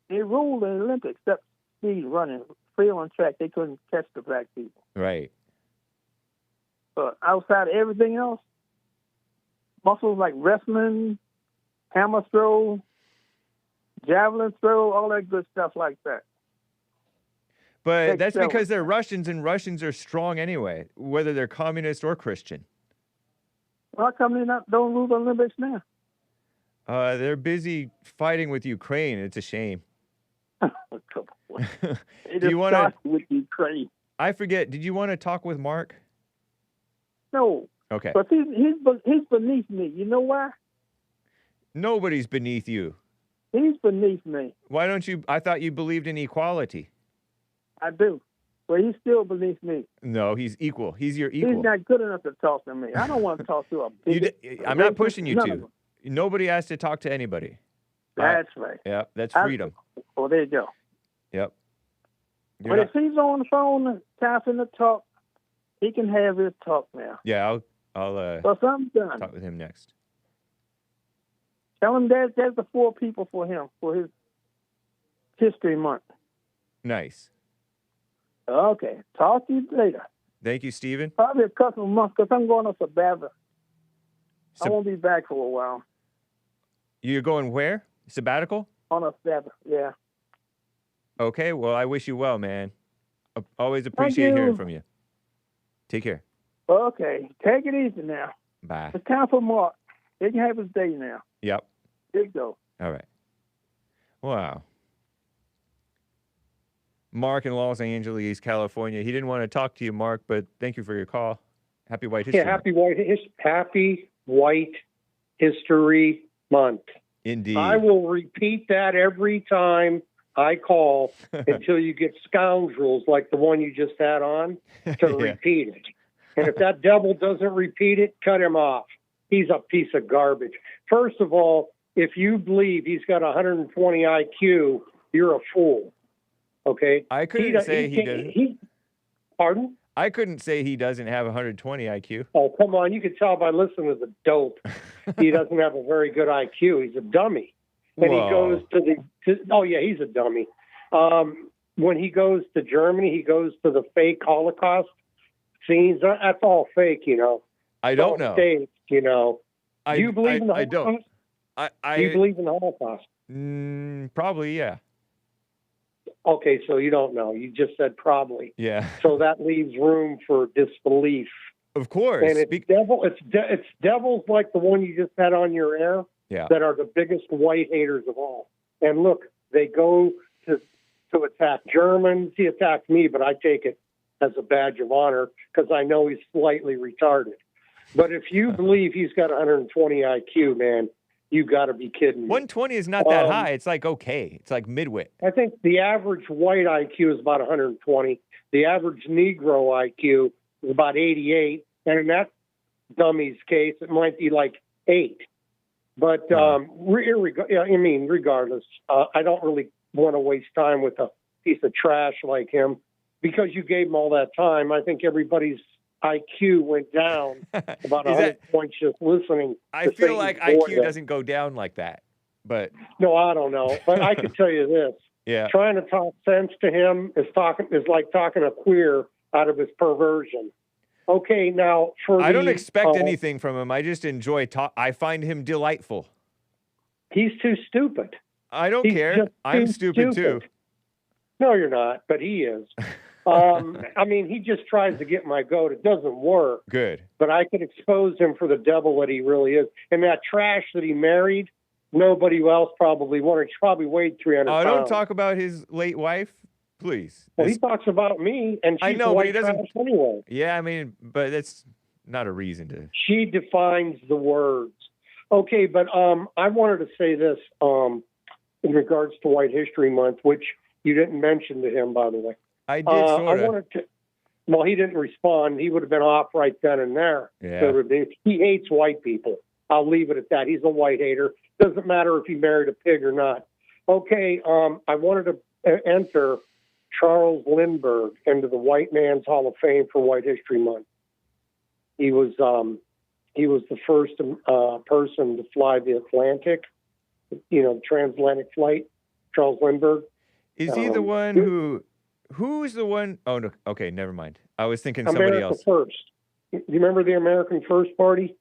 They ruled the Olympics, except speed running, free on track. They couldn't catch the black people. Right. But outside of everything else, muscles like wrestling, hammer throw, javelin throw, all that good stuff like that. But that's because they're Russians, and Russians are strong anyway, whether they're communist or Christian. Well, how come they don't lose the Olympics now? They're busy fighting with Ukraine. It's a shame. They just start with Ukraine. I forget. Did you want to talk with Mark? No. Okay. But he's beneath me. You know why? Nobody's beneath you. He's beneath me. Why don't you? I thought you believed in equality. I do. But he's still beneath me. No, he's equal. He's your equal. He's not good enough to talk to me. I don't want to talk to a big... I'm not pushing you to. Nobody has to talk to anybody. That's right. Yeah, that's freedom. Well, there you go. Yep. But if he's on the phone tapping the talk, he can have his talk now. Yeah, I'll I'm done. Talk with him next. Tell him there's the 4 people for him for his History Month. Nice. Okay. Talk to you later. Thank you, Stephen. Probably a couple of months because I'm going on sabbatical. I won't be back for a while. You're going where? Sabbatical? On a sabbatical, yeah. Okay, well, I wish you well, man. Always appreciate hearing from you. Take care. Okay, take it easy now. Bye. It's time for Mark. He can have his day now. Yep. There you go. All right. Wow. Mark in Los Angeles, California. He didn't want to talk to you, Mark, but thank you for your call. Happy White History Month. Happy White History Month. Indeed. I will repeat that every time I call until you get scoundrels like the one you just had on to repeat it. And if that devil doesn't repeat it, cut him off. He's a piece of garbage. First of all, if you believe he's got 120 IQ, you're a fool. Okay? I couldn't say he doesn't. Pardon? I couldn't say he doesn't have 120 IQ. Oh, come on. You can tell by listening to the dope. He doesn't have a very good IQ. He's a dummy. And he goes oh, yeah, he's a dummy. When he goes to Germany, he goes to the fake Holocaust scenes. That's all fake, you know. I don't know. Staged, you know. I Do you believe in the I don't. Holocaust? Do you believe in the Holocaust? Probably, yeah. Okay, so you don't know. You just said probably. Yeah. So that leaves room for disbelief. Of course. And it's devils like the one you just had on your air that are the biggest white haters of all. And look, they go to attack Germans. He attacked me, but I take it as a badge of honor because I know he's slightly retarded. But if you believe he's got 120 IQ, man, you got to be kidding me. 120 is not that high. It's like okay. It's like midwit. I think the average white IQ is about 120. The average Negro IQ is about 88. And in that dummy's case, it might be like 8. But regardless, I don't really want to waste time with a piece of trash like him because you gave him all that time. I think everybody's IQ went down about 100 points just listening. I feel like IQ doesn't go down like that, but no, I don't know. But I can tell you this: trying to talk sense to him is like talking a queer out of his perversion. Okay, now I don't expect anything from him. I just enjoy I find him delightful. He's too stupid. I don't care. I'm stupid too. No, you're not, but he is. I mean, he just tries to get my goat. It doesn't work. Good. But I could expose him for the devil that he really is. And that trash that he married, nobody else probably wanted. He probably weighed 300 pounds. Don't talk about his late wife, please. Well, he talks about me, and she's but he doesn't. Trash anyway. Yeah, I mean, but that's not a reason to. She defines the words. Okay, but I wanted to say this in regards to White History Month, which you didn't mention to him, by the way. I did sort of. Well, he didn't respond. He would have been off right then and there. Yeah. He hates white people. I'll leave it at that. He's a white hater. Doesn't matter if he married a pig or not. Okay, I wanted to enter Charles Lindbergh into the White Man's Hall of Fame for White History Month. He was the first person to fly the Atlantic, transatlantic flight. Charles Lindbergh. Is he the one Who's the one? Oh, no. Okay, never mind. I was thinking somebody else. America First. Do you remember the American First Party?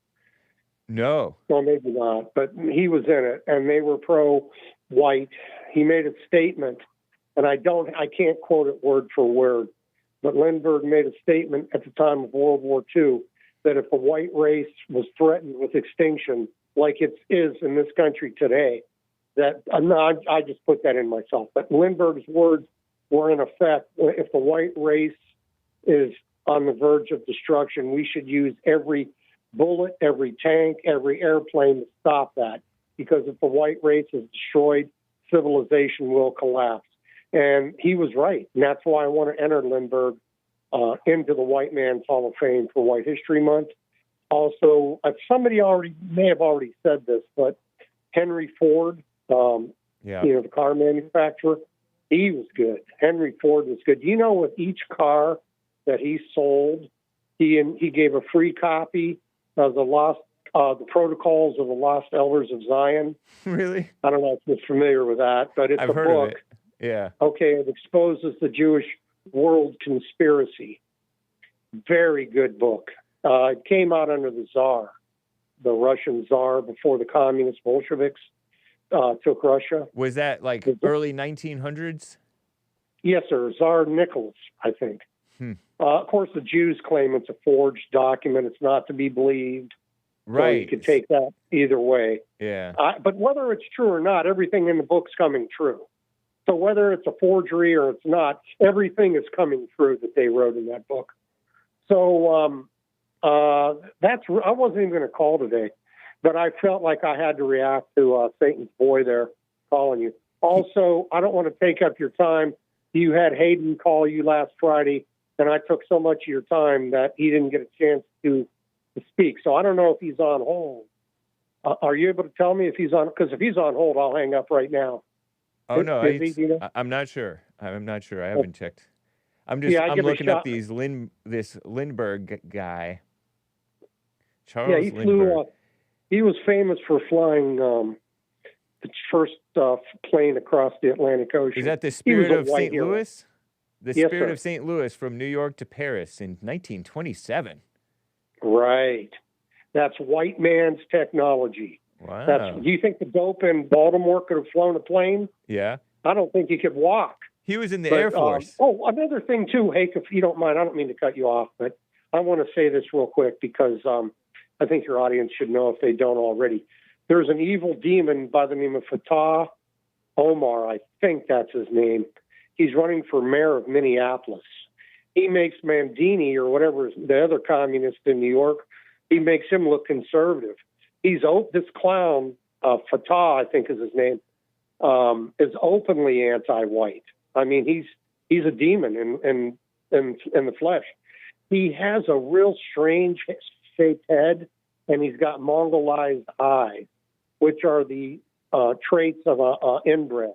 No. Well, maybe not, but he was in it, and they were pro-white. He made a statement, and I can't quote it word for word, but Lindbergh made a statement at the time of World War II that if the white race was threatened with extinction, like it is in this country today, that I just put that in myself. But Lindbergh's words were in effect, if the white race is on the verge of destruction, we should use every bullet, every tank, every airplane to stop that. Because if the white race is destroyed, civilization will collapse. And he was right. And that's why I want to enter Lindbergh into the White Man's Hall of Fame for White History Month. Also, somebody may have already said this, but Henry Ford, the car manufacturer, he was good. Henry Ford was good. You know, with each car that he sold, he gave a free copy of the Protocols of the Lost Elders of Zion. Really? I don't know if you're familiar with that, but it's I've heard book. Of it. Yeah. Okay, it exposes the Jewish world conspiracy. Very good book. It came out under the Tsar, the Russian Tsar, before the communist Bolsheviks took Russia. Was that like early 1900s? Yes, sir. Tsar Nicholas, I think. Of course, the Jews claim it's a forged document. It's not to be believed. Right. So you could take that either way. Yeah. But whether it's true or not, everything in the book's coming true. So whether it's a forgery or it's not, everything is coming true that they wrote in that book. So I wasn't even going to call today, but I felt like I had to react to Satan's boy there calling you. Also, I don't want to take up your time. You had Hayden call you last Friday, and I took so much of your time that he didn't get a chance to speak. So I don't know if he's on hold. Are you able to tell me if he's on? Because if he's on hold, I'll hang up right now. Oh, no, I'm not sure. I'm not sure. I haven't checked. I'm looking up this Lindbergh guy. Charles Lindbergh. He was famous for flying the first plane across the Atlantic Ocean. Is that the Spirit of St. Louis? The Yes, Spirit sir. of St. Louis from New York to Paris in 1927. Right. That's white man's technology. Wow. Do you think the dope in Baltimore could have flown a plane? Yeah. I don't think he could walk. He was in the But, Air Force. Another thing too, Hake, if you don't mind, I don't mean to cut you off, but I want to say this real quick because I think your audience should know if they don't already. There's an evil demon by the name of Fateh Omar, I think that's his name. He's running for mayor of Minneapolis. He makes Mandini or whatever the other communist in New York, he makes him look conservative. This clown, Fateh, I think is his name, is openly anti-white. I mean, he's a demon in the flesh. He has a real strange shaped head, and he's got Mongolized eyes, which are the traits of inbred.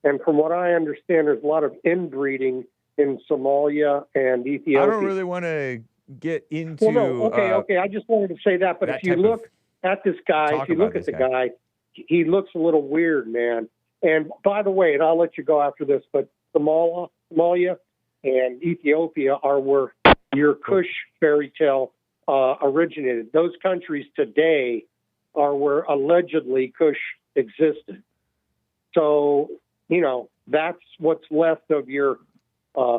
And from what I understand, there's a lot of inbreeding in Somalia and Ethiopia. I don't really want to get into. Well, no, okay. I just wanted to say that. But if you look at this guy, if you look at the guy, he looks a little weird, man. And by the way, and I'll let you go after this, but Somalia and Ethiopia are where your Kush fairy tale originated. Those countries today are where allegedly Kush existed. So, that's what's left of your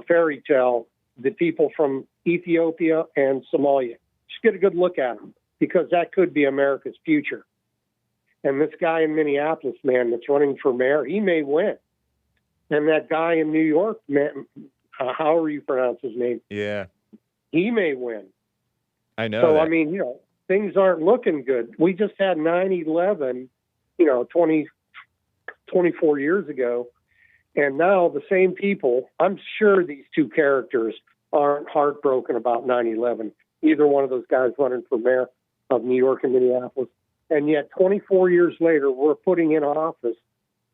fairy tale, the people from Ethiopia and Somalia. Just get a good look at them because that could be America's future. And this guy in Minneapolis, man, that's running for mayor, he may win. And that guy in New York, man, however you pronounce his name, yeah, he may win. I know. So, that. I mean, things aren't looking good. We just had 9/11, 24 years ago. And now the same people, I'm sure these two characters aren't heartbroken about 9/11. Either one of those guys running for mayor of New York and Minneapolis. And yet 24 years later, we're putting in office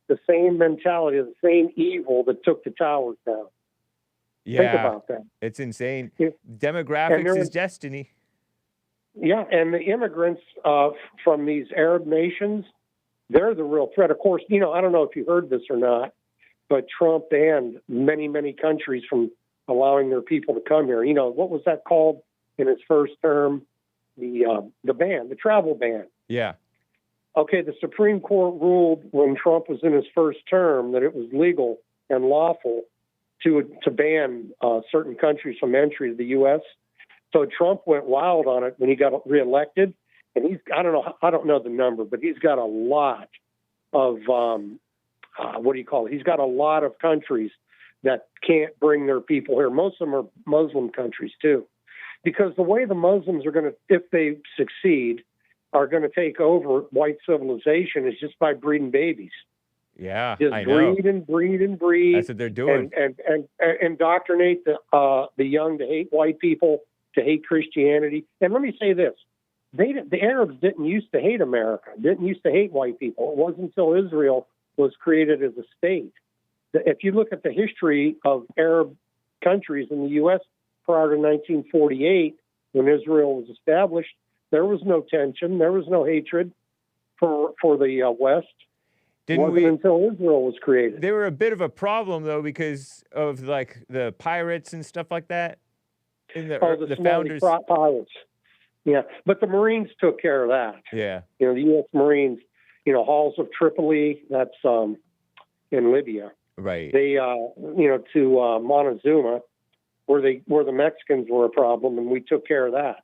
the same mentality, the same evil that took the towers down. Yeah, think about that. It's insane. Yeah. Demographics is destiny. Yeah, and the immigrants from these Arab nations, they're the real threat. Of course, I don't know if you heard this or not, but Trump banned many, many countries from allowing their people to come here. What was that called in his first term? The ban, the travel ban. Yeah. Okay, the Supreme Court ruled when Trump was in his first term that it was legal and lawful to ban certain countries from entry to the U.S. So Trump went wild on it when he got reelected, and I don't know the number, but he's got a lot of He's got a lot of countries that can't bring their people here. Most of them are Muslim countries too, because the way the Muslims are going to, if they succeed, are going to take over white civilization is just by breeding babies. Yeah, just I know. breed and breed and breed. That's what they're doing. And indoctrinate the young to hate white people, to hate Christianity. And let me say this. The Arabs didn't used to hate America, didn't used to hate white people. It wasn't until Israel was created as a state. If you look at the history of Arab countries in the U.S. prior to 1948, when Israel was established, there was no tension, there was no hatred for the West. It wasn't until Israel was created. They were a bit of a problem, though, because of like the pirates and stuff like that. The founders. Pirates. Yeah, but the Marines took care of that. Yeah. The U.S. Marines, Halls of Tripoli, that's in Libya. Right. They, to Montezuma, where the Mexicans were a problem, and we took care of that.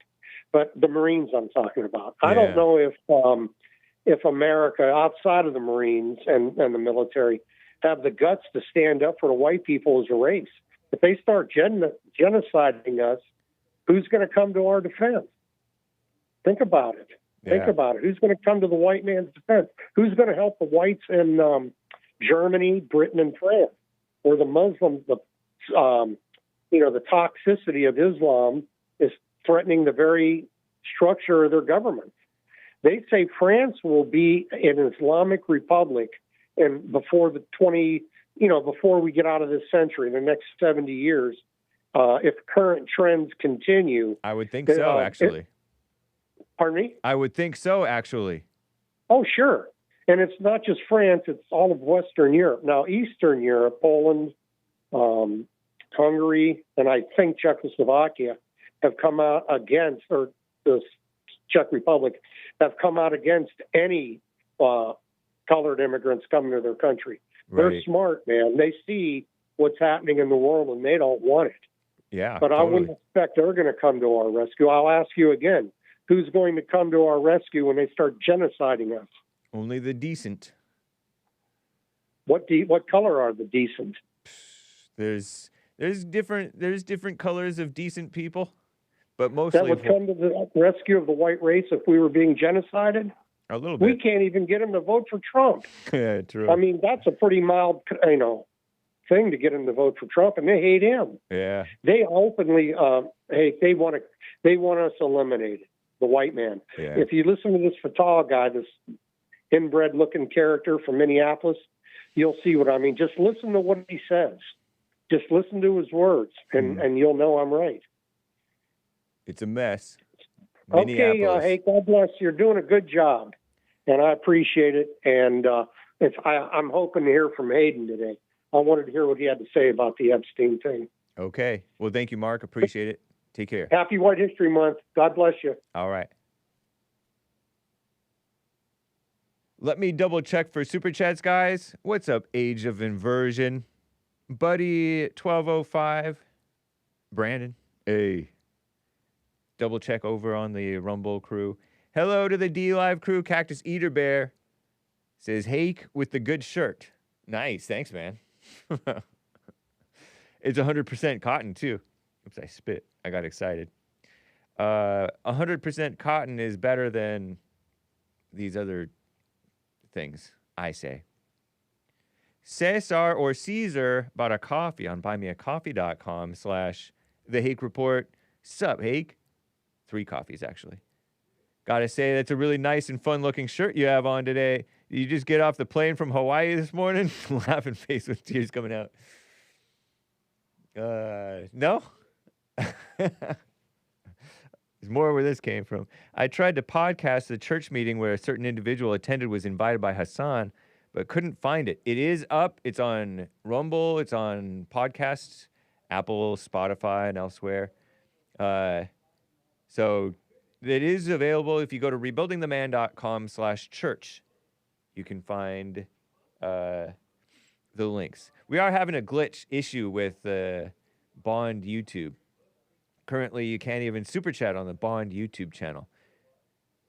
But the Marines I'm talking about. I don't know if America, outside of the Marines and the military, have the guts to stand up for the white people as a race. If they start genociding us, who's going to come to our defense? Think about it. Think about it. Who's going to come to the white man's defense? Who's going to help the whites in Germany, Britain, and France, where the Muslims, the toxicity of Islam is threatening the very structure of their government. They say France will be an Islamic republic, and before we get out of this century, in the next 70 years, if current trends continue. I would think so, actually. Pardon me? I would think so, actually. Oh, sure. And it's not just France, it's all of Western Europe. Now, Eastern Europe, Poland, Hungary, and I think Czechoslovakia have come out against, or the Czech Republic have come out against any colored immigrants coming to their country. Right. They're smart, man. They see what's happening in the world, and they don't want it. Yeah, But totally. I wouldn't expect they're going to come to our rescue. I'll ask you again, who's going to come to our rescue when they start genociding us? Only the decent. What color are the decent? There's different colors of decent people, but That mostly would come to the rescue of the white race if we were being genocided? a little We bit. can't even get them to vote for Trump. Yeah, true. I mean, that's a pretty mild, thing to get them to vote for Trump, and they hate him. Yeah. They openly, they want us eliminated, the white man. Yeah. If you listen to this Fateh guy, this inbred-looking character from Minneapolis, you'll see what I mean. Just listen to what he says. Just listen to his words, and you'll know I'm right. It's a mess. Okay, Minneapolis. hey, God bless. You're doing a good job, and I appreciate it. And I'm hoping to hear from Hayden today. I wanted to hear what he had to say about the Epstein thing. Okay. Well, thank you, Mark. Appreciate it. Take care. Happy White History Month. God bless you. All right. Let me double check for super chats, guys. What's up, Age of Inversion? Buddy 1205. Brandon. Hey. Double check over on the Rumble crew. Hello to the D Live crew. Cactus Eater Bear says Hake with the good shirt. Nice. Thanks, man. It's 100% cotton, too. Oops, I spit. I got excited. 100% cotton is better than these other things, I say. Cesar or Caesar bought a coffee on buymeacoffee.com/The Hake Report. Sup, Hake? 3 coffees, actually. Gotta say, that's a really nice and fun-looking shirt you have on today. Did you just get off the plane from Hawaii this morning? Laughing face with tears coming out. No? There's more where this came from. I tried to podcast the church meeting where a certain individual attended was invited by Hassan, but couldn't find it. It is up. It's on Rumble. It's on podcasts, Apple, Spotify, and elsewhere. So it is available if you go to rebuildingtheman.com/church. You can find the links. We are having a glitch issue with Bond YouTube. Currently, you can't even super chat on the Bond YouTube channel.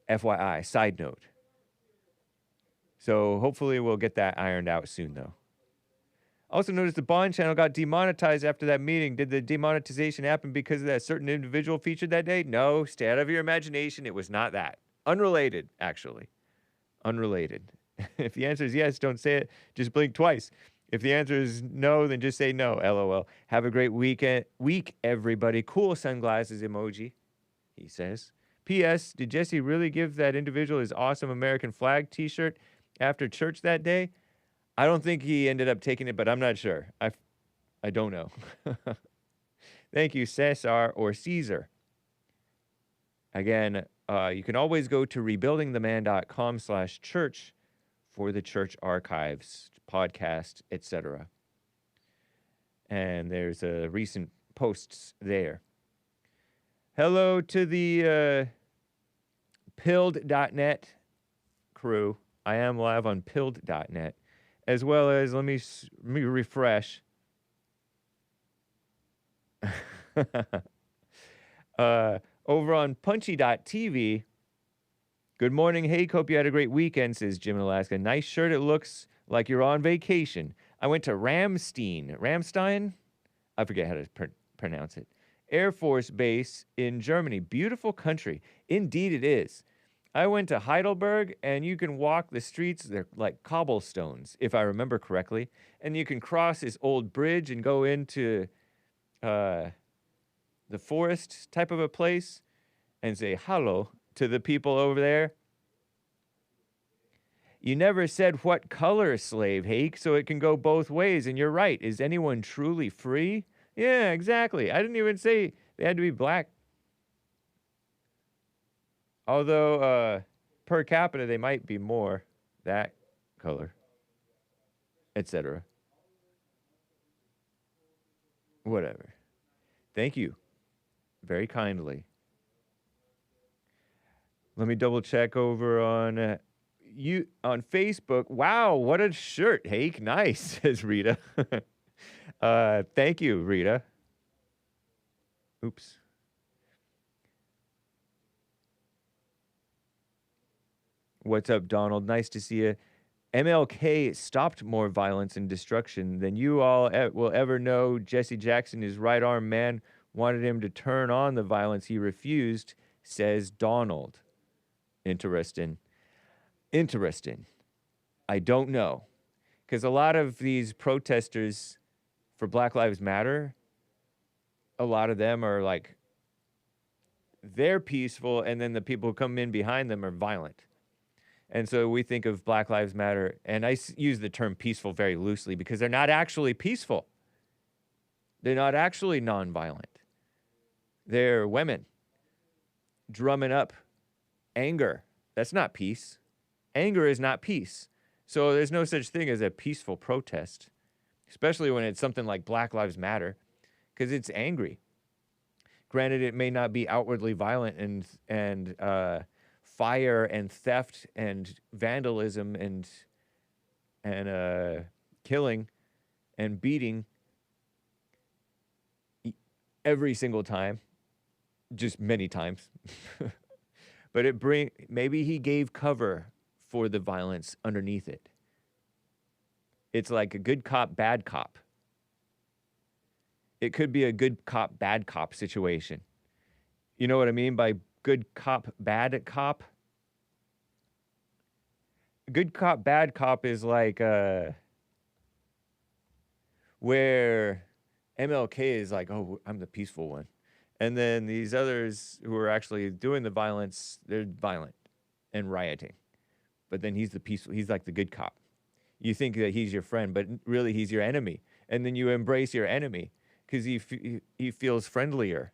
FYI, side note. So hopefully we'll get that ironed out soon, though. Also noticed the Bond channel got demonetized after that meeting. Did the demonetization happen because of that certain individual featured that day? No, stay out of your imagination. It was not that. Unrelated, actually. Unrelated. If the answer is yes, don't say it. Just blink twice. If the answer is no, then just say no. LOL. Have a great week, everybody. Cool sunglasses emoji, he says. P.S. Did Jesse really give that individual his awesome American flag t-shirt after church that day? I don't think he ended up taking it, but I'm not sure. I don't know. Thank you, Cesar or Caesar. Again, you can always go to rebuildingtheman.com/church for the church archives, podcast, etc. And there's recent posts there. Hello to the pilled.net crew. I am live on pilled.net, as well as, let me refresh. Over on punchy.tv. Good morning, Hake. Hope you had a great weekend, says Jim in Alaska. Nice shirt. It looks like you're on vacation. I went to Ramstein? I forget how to pronounce it. Air Force Base in Germany. Beautiful country. Indeed it is. I went to Heidelberg, and you can walk the streets. They're like cobblestones, if I remember correctly. And you can cross this old bridge and go into the forest type of a place and say hello to the people over there. You never said what color slave, Hake, so it can go both ways. And you're right. Is anyone truly free? Yeah, exactly. I didn't even say they had to be black. Although, per capita, they might be more that color, etc. Whatever. Thank you. Very kindly. Let me double check over on you on Facebook. Wow, what a shirt, Hake. Nice, says Rita. Thank you, Rita. Oops. What's up, Donald? Nice to see you. MLK stopped more violence and destruction than you all will ever know. Jesse Jackson, his right arm man, wanted him to turn on the violence. He refused, says Donald. Interesting. Interesting. I don't know. Because a lot of these protesters for Black Lives Matter, a lot of them are like, they're peaceful, and then the people who come in behind them are violent. And so we think of Black Lives Matter, and I use the term peaceful very loosely because they're not actually peaceful. They're not actually nonviolent. They're women drumming up anger. That's not peace. Anger is not peace. So there's no such thing as a peaceful protest, especially when it's something like Black Lives Matter, because it's angry. Granted, it may not be outwardly violent and fire and theft and vandalism and killing and beating every single time, just many times. But maybe he gave cover for the violence underneath it. It's like a good cop, bad cop. It could be a good cop, bad cop situation. You know what I mean by good cop, bad cop? Good cop, bad cop is like where MLK is like, oh, I'm the peaceful one. And then these others who are actually doing the violence, they're violent and rioting. But then he's like the good cop. You think that he's your friend, but really he's your enemy. And then you embrace your enemy because he feels friendlier.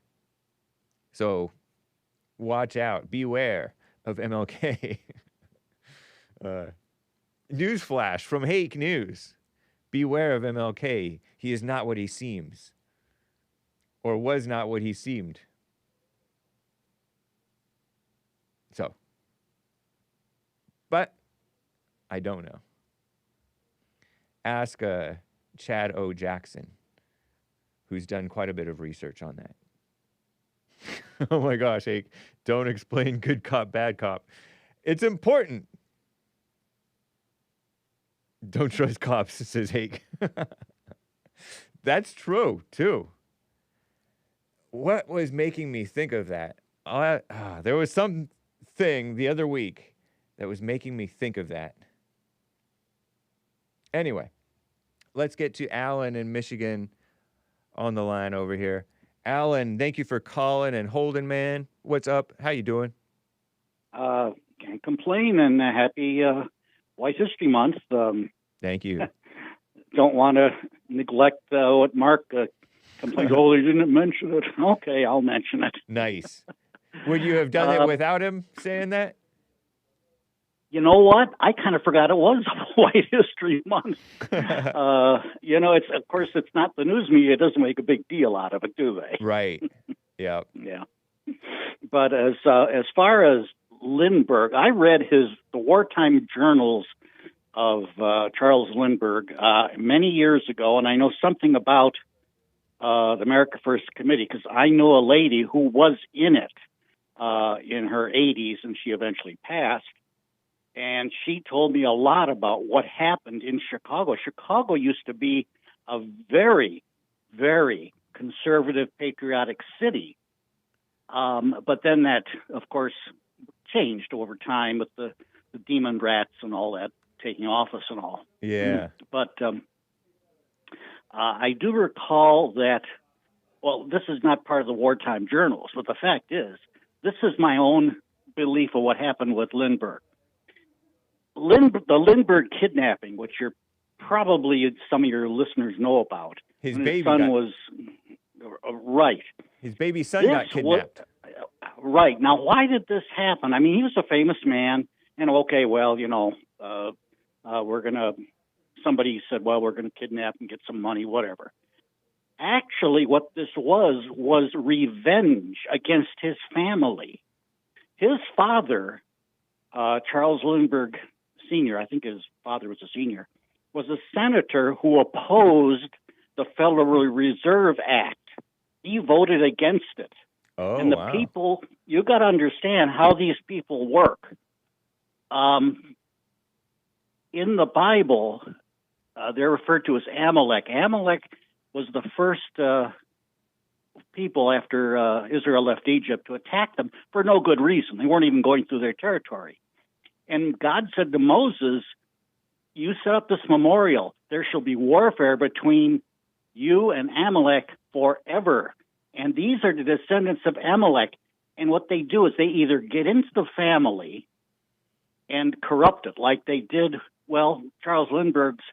So watch out. Beware of MLK. Newsflash from Hake News. Beware of MLK. He is not what he seems. Or was not what he seemed. So. But I don't know. Ask Chad O. Jackson, who's done quite a bit of research on that. Oh my gosh, Hake. Don't explain good cop, bad cop. It's important. Don't trust cops, says Hake. That's true, too. What was making me think of that? There was something the other week that was making me think of that. Anyway, let's get to Alan in Michigan on the line over here. Alan, thank you for calling and holding, man. What's up? How you doing? Can't complain, and happy White History Month. Thank you. Don't want to neglect what Mark complained. Oh, they didn't mention it. Okay, I'll mention it. Nice. Would you have done it without him saying that? You know what? I kind of forgot it was White History Month. Of course, it's not the news media. It doesn't make a big deal out of it, do they? Right. Yeah. Yeah. But as far as Lindbergh, I read the wartime journals of Charles Lindbergh many years ago, and I know something about the America First Committee because I know a lady who was in it in her 80s, and she eventually passed. And she told me a lot about what happened in Chicago. Chicago used to be a very, very conservative, patriotic city. But then that, of course, changed over time with the demon rats and all that taking office and all. Yeah. But I do recall that, well, this is not part of the wartime journals, but the fact is, this is my own belief of what happened with Lindbergh. The Lindbergh kidnapping, which probably some of your listeners know about. His son was right. His baby son got kidnapped. Right. Now, why did this happen? I mean, he was a famous man, and okay, well, somebody said, well, we're going to kidnap and get some money, whatever. actually what this was revenge against his family. His father, Charles Lindbergh Sr., I think his father was a senior, was a senator who opposed the Federal Reserve Act. He voted against it. Oh, and the wow. people, you got to understand how these people work. In the Bible, they're referred to as Amalek. Amalek was the first people after Israel left Egypt to attack them for no good reason. They weren't even going through their territory. And God said to Moses, you set up this memorial. There shall be warfare between you and Amalek forever. And these are the descendants of Amalek. And what they do is they either get into the family and corrupt it like they did, well, Charles Lindbergh's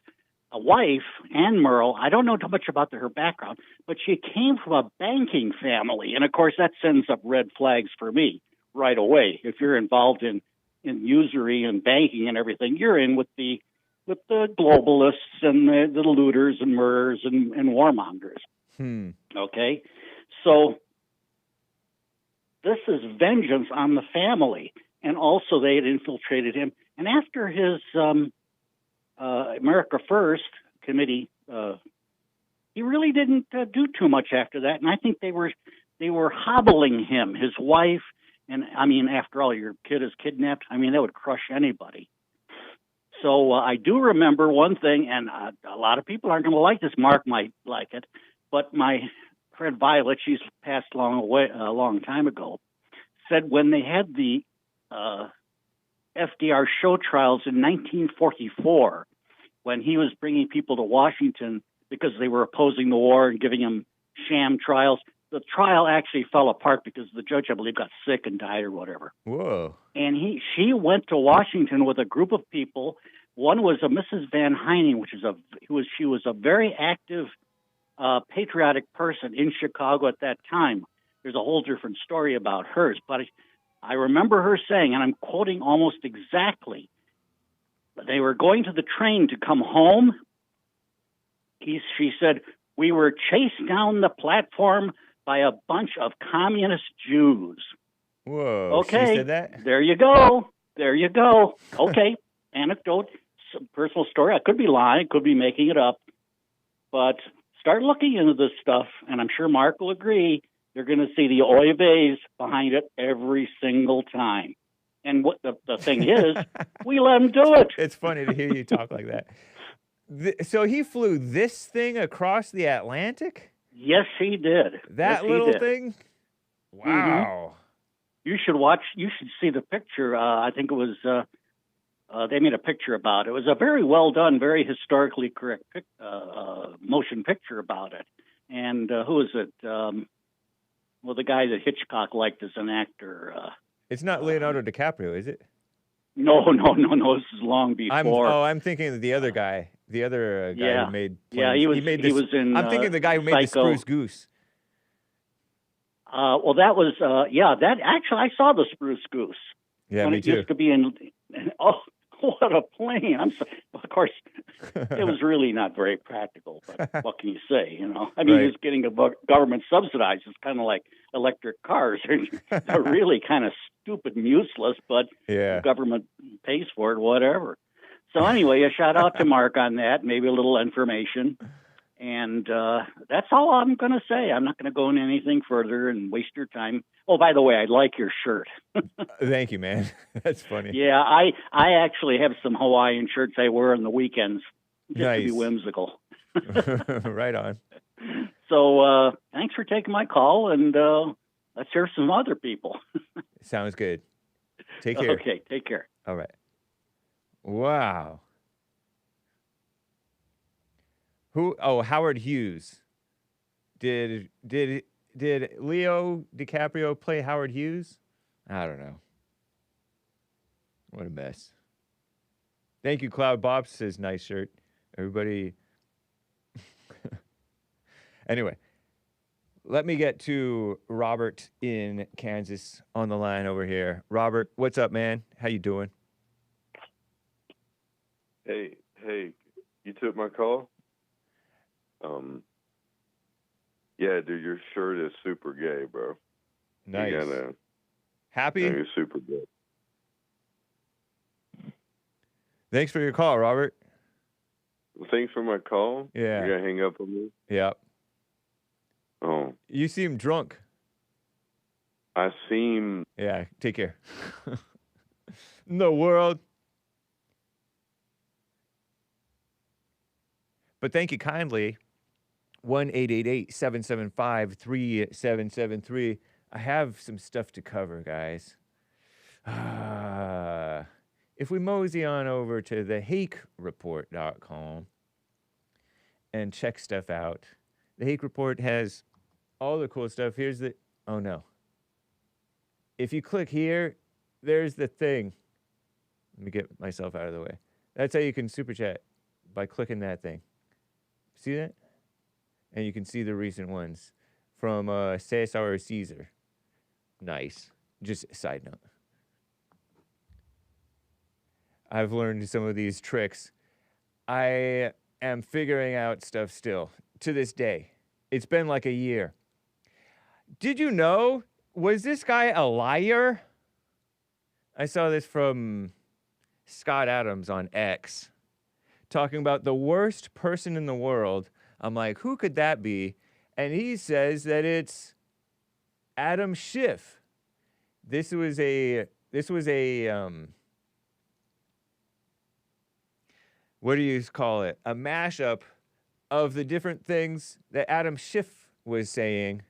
wife, Anne Merle. I don't know too much about her background, but she came from a banking family. And, of course, that sends up red flags for me right away. If you're involved in usury and banking and everything, you're in with the globalists and the looters and murderers and warmongers. Okay? So this is vengeance on the family. And also they had infiltrated him. And after his America First committee, he really didn't do too much after that. And I think they were hobbling him, his wife. And, I mean, after all, your kid is kidnapped. I mean, that would crush anybody. So I do remember one thing, and a lot of people aren't going to like this. Mark might like it. But my friend Violet, she's passed a long time ago, said when they had the FDR show trials in 1944, when he was bringing people to Washington because they were opposing the war and giving him sham trials, the trial actually fell apart because the judge, I believe, got sick and died or whatever. Whoa. And she went to Washington with a group of people. One was a Mrs. Van Heining, she was a very active, patriotic person in Chicago at that time. There's a whole different story about hers, but I remember her saying, and I'm quoting almost exactly, they were going to the train to come home. She said, we were chased down the platform by a bunch of communist Jews. Whoa. Okay. She said that? There you go. Okay. Anecdote, personal story. I could be lying, could be making it up, but start looking into this stuff, and I'm sure Mark will agree. You're going to see the oy veys behind it every single time. And what the thing is, we let him do it. It's funny to hear you talk like that. So he flew this thing across the Atlantic? Yes, he did. That little thing? Wow. You should see the picture. I think it was, they made a picture about it. It was a very well done, very historically correct motion picture about it. And who is it? Well, the guy that Hitchcock liked as an actor. It's not Leonardo DiCaprio, is it? No. This is long before. I'm thinking of the other guy. The other guy who made planes. Yeah, he was in. I'm thinking of the guy who made the Spruce Goose. Well, that was that actually I saw the Spruce Goose. Yeah, when me it too. used to be in. Oh, what a plane! Of course, it was really not very practical. But what can you say? I mean, it's getting government subsidized. It's kind of like electric cars. They're really kind of stupid and useless, but the government pays for it, whatever. So anyway, a shout out to Mark on that. Maybe a little information. And that's all I'm going to say. I'm not going to go into anything further and waste your time. Oh, by the way, I like your shirt. Thank you, man. That's funny. Yeah, I actually have some Hawaiian shirts I wear on the weekends just to be whimsical. Right on. So thanks for taking my call, and let's hear some other people. Sounds good. Take care. Okay, take care. All right. Wow. Howard Hughes. Did Leo DiCaprio play Howard Hughes? I don't know. What a mess. Thank you, Cloud Bob says nice shirt. Everybody. Anyway, let me get to Robert in Kansas on the line over here. Robert, what's up, man? How you doing? Hey, you took my call? Yeah, dude, your shirt is super gay, bro. Nice. You gotta, Happy? yeah, you're super gay. Thanks for your call, Robert. Thanks for my call. Yeah. You gotta hang up on me? Yeah. Oh. You seem drunk. I seem... Yeah, take care. In the world. But thank you kindly. 1-888-775-3773. I have some stuff to cover, guys. If we mosey on over to the HakeReport.com and check stuff out. The Hake Report has all the cool stuff. Here's the... Oh, no. If you click here, there's the thing. Let me get myself out of the way. That's how you can super chat, by clicking that thing. See that? And you can see the recent ones from Cesar Caesar. Nice. Just a side note. I've learned some of these tricks. I am figuring out stuff still, to this day. It's been like a year. Did you know, was this guy a liar? I saw this from Scott Adams on X, talking about the worst person in the world. I'm like, who could that be? And he says that it's Adam Schiff. This was a what do you call it? A mashup of the different things that Adam Schiff was saying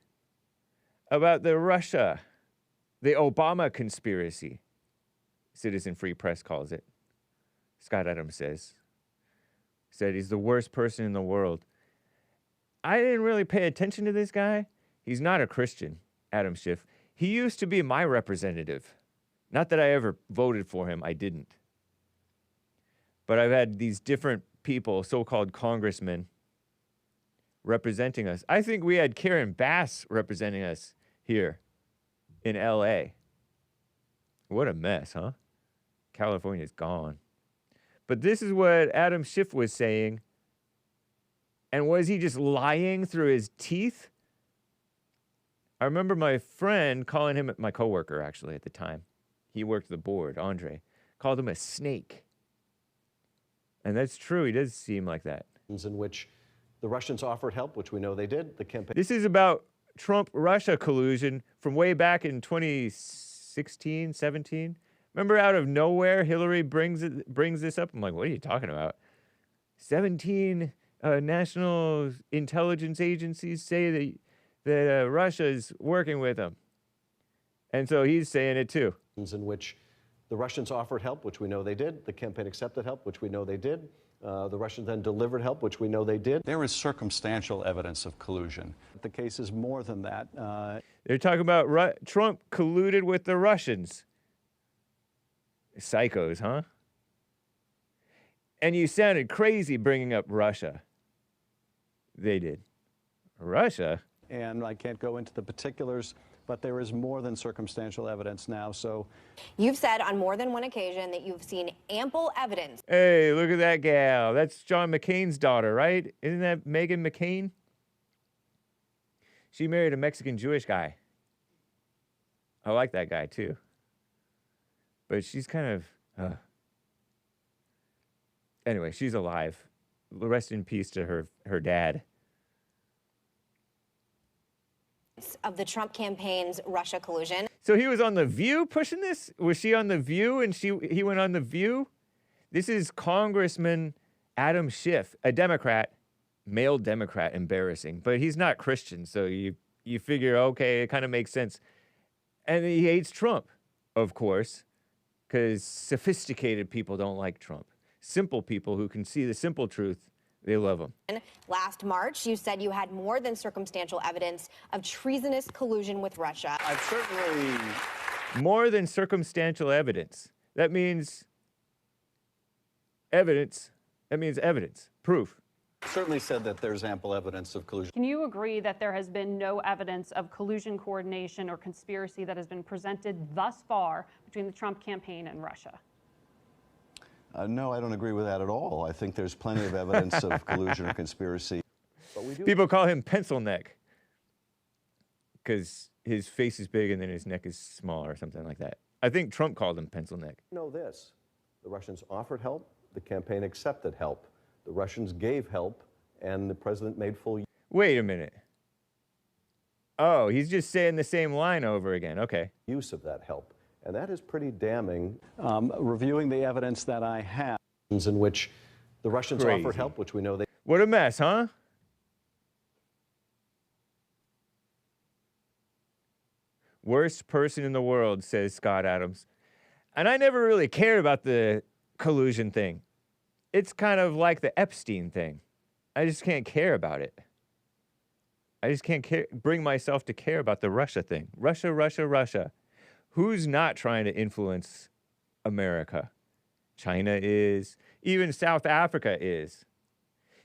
about the Russia, the Obama conspiracy. Citizen Free Press calls it. Scott Adams said he's the worst person in the world. I didn't really pay attention to this guy. He's not a Christian, Adam Schiff. He used to be my representative. Not that I ever voted for him, I didn't. But I've had these different people, so-called congressmen, representing us. I think we had Karen Bass representing us here in L.A. What a mess, huh? California's gone. But this is what Adam Schiff was saying. And was he just lying through his teeth? I remember my friend calling him, my coworker actually at the time, he worked the board, Andre, called him a snake. And that's true, he does seem like that. In which the Russians offered help, which we know they did. The campaign. This is about Trump-Russia collusion from way back in 2016, 17. Remember, out of nowhere, Hillary brings this up. I'm like, what are you talking about? 17 national intelligence agencies say that Russia is working with them. And so he's saying it too. In which the Russians offered help, which we know they did. The campaign accepted help, which we know they did. The Russians then delivered help, which we know they did. There is circumstantial evidence of collusion. The case is more than that. They're talking about Trump colluded with the Russians. Psychos, huh? And you sounded crazy bringing up Russia. They did. Russia? And I can't go into the particulars, but there is more than circumstantial evidence now, so... You've said on more than one occasion that you've seen ample evidence. Hey, look at that gal. That's John McCain's daughter, right? Isn't that Meghan McCain? She married a Mexican-Jewish guy. I like that guy, too. But she's kind of... Anyway, she's alive. Rest in peace to her dad. Of the Trump campaign's Russia collusion. So he was on The View pushing this? Was she on The View and he went on The View? This is Congressman Adam Schiff, a Democrat, male Democrat, embarrassing. But he's not Christian, so you figure, okay, it kind of makes sense. And he hates Trump, of course, because sophisticated people don't like Trump. Simple people who can see the simple truth, they love him. Last March, you said you had more than circumstantial evidence of treasonous collusion with Russia. I've certainly... More than circumstantial evidence. That means evidence. That means evidence, proof. Certainly said that there's ample evidence of collusion. Can you agree that there has been no evidence of collusion, coordination, or conspiracy that has been presented thus far between the Trump campaign and Russia? No, I don't agree with that at all. I think there's plenty of evidence of collusion or conspiracy. But we do... People call him pencil neck. because his face is big and then his neck is small or something like that. I think Trump called him pencil neck. Know this, the Russians offered help, the campaign accepted help. The Russians gave help, and the president made full Wait a minute. Oh, he's just saying the same line over again. Okay. use of that help. And that is pretty damning. Reviewing the evidence that I have. In which the Russians Crazy. offered help, which we know they What a mess, huh? Worst person in the world, says Scott Adams. And I never really cared about the collusion thing. It's kind of like the Epstein thing. I just can't care about it. I just can't bring myself to care about the Russia thing. Russia, Russia, Russia. Who's not trying to influence America? China is. Even South Africa is.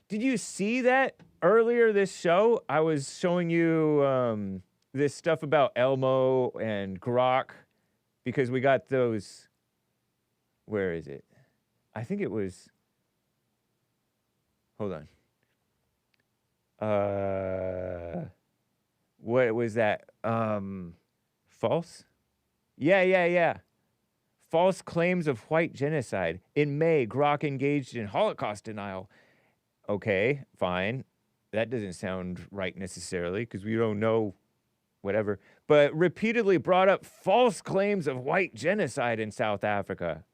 Did you see that earlier this show? I was showing you this stuff about Elmo and Grok because we got those. Where is it? I think it was. Hold on. What was that? False? Yeah. False claims of white genocide. In May, Grok engaged in Holocaust denial. Okay, fine. That doesn't sound right necessarily because we don't know whatever. But repeatedly brought up false claims of white genocide in South Africa.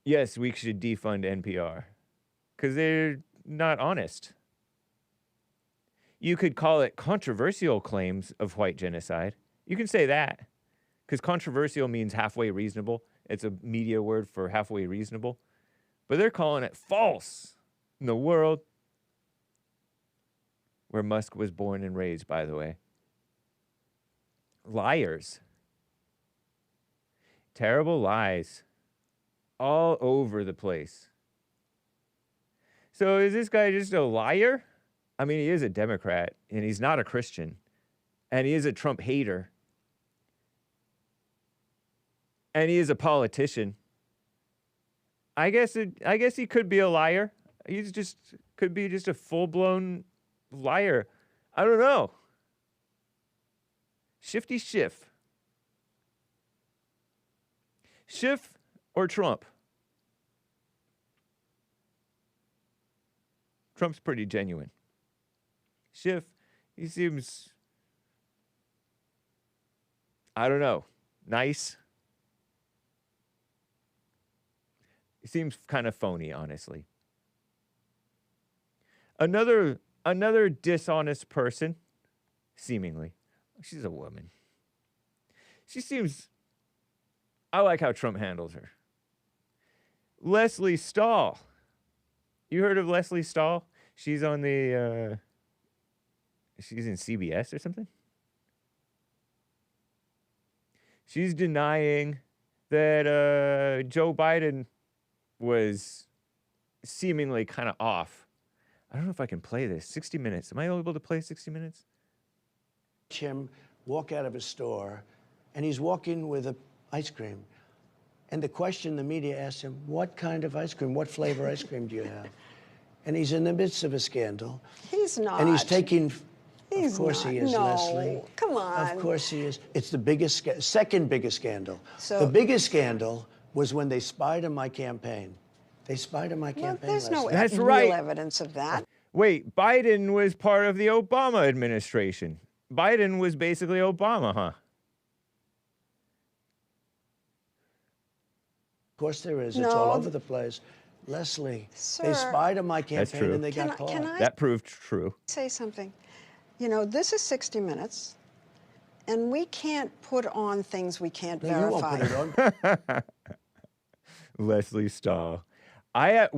Yes, we should defund NPR because they're not honest. You could call it controversial claims of white genocide. You can say that because controversial means halfway reasonable. It's a media word for halfway reasonable. But they're calling it false in the world where Musk was born and raised, by the way. Liars. Terrible lies. All over the place. So is this guy just a liar? I mean, he is a Democrat, and he's not a Christian, and he is a Trump hater, and he is a politician. I guess he could be a liar. He's just could be just a full-blown liar. I don't know. Shifty Schiff. Schiff or Trump? Trump's pretty genuine. Schiff, he seems, I don't know, nice. He seems kind of phony, honestly. Another dishonest person, seemingly. She's a woman. She seems, I like how Trump handles her. Leslie Stahl. You heard of Leslie Stahl? She's on the, she's in CBS or something? She's denying that Joe Biden was seemingly kind of off. I don't know if I can play this. 60 Minutes. Am I able to play 60 Minutes? Him walk out of a store, and he's walking with an ice cream. And the question the media asks him, what kind of ice cream, what flavor ice cream do you have? And he's in the midst of a scandal. He's not. And he's taking, He's of course not. he is, No, Leslie. come on. Of course he is. It's the biggest, second biggest scandal. So- the biggest scandal was when they spied on my campaign. They spied on my Well, campaign. there's no Leslie. That's real right. evidence of that. Wait, Biden was part of the Obama administration. Biden was basically Obama, huh? Of course there is. It's No. all over the place. Leslie, they Sir. spied on my That's campaign true. and they got caught. Can I That proved true. say something? You know, this is 60 Minutes, and we can't put on things we can't No, you won't verify. put it on. Leslie Stahl. I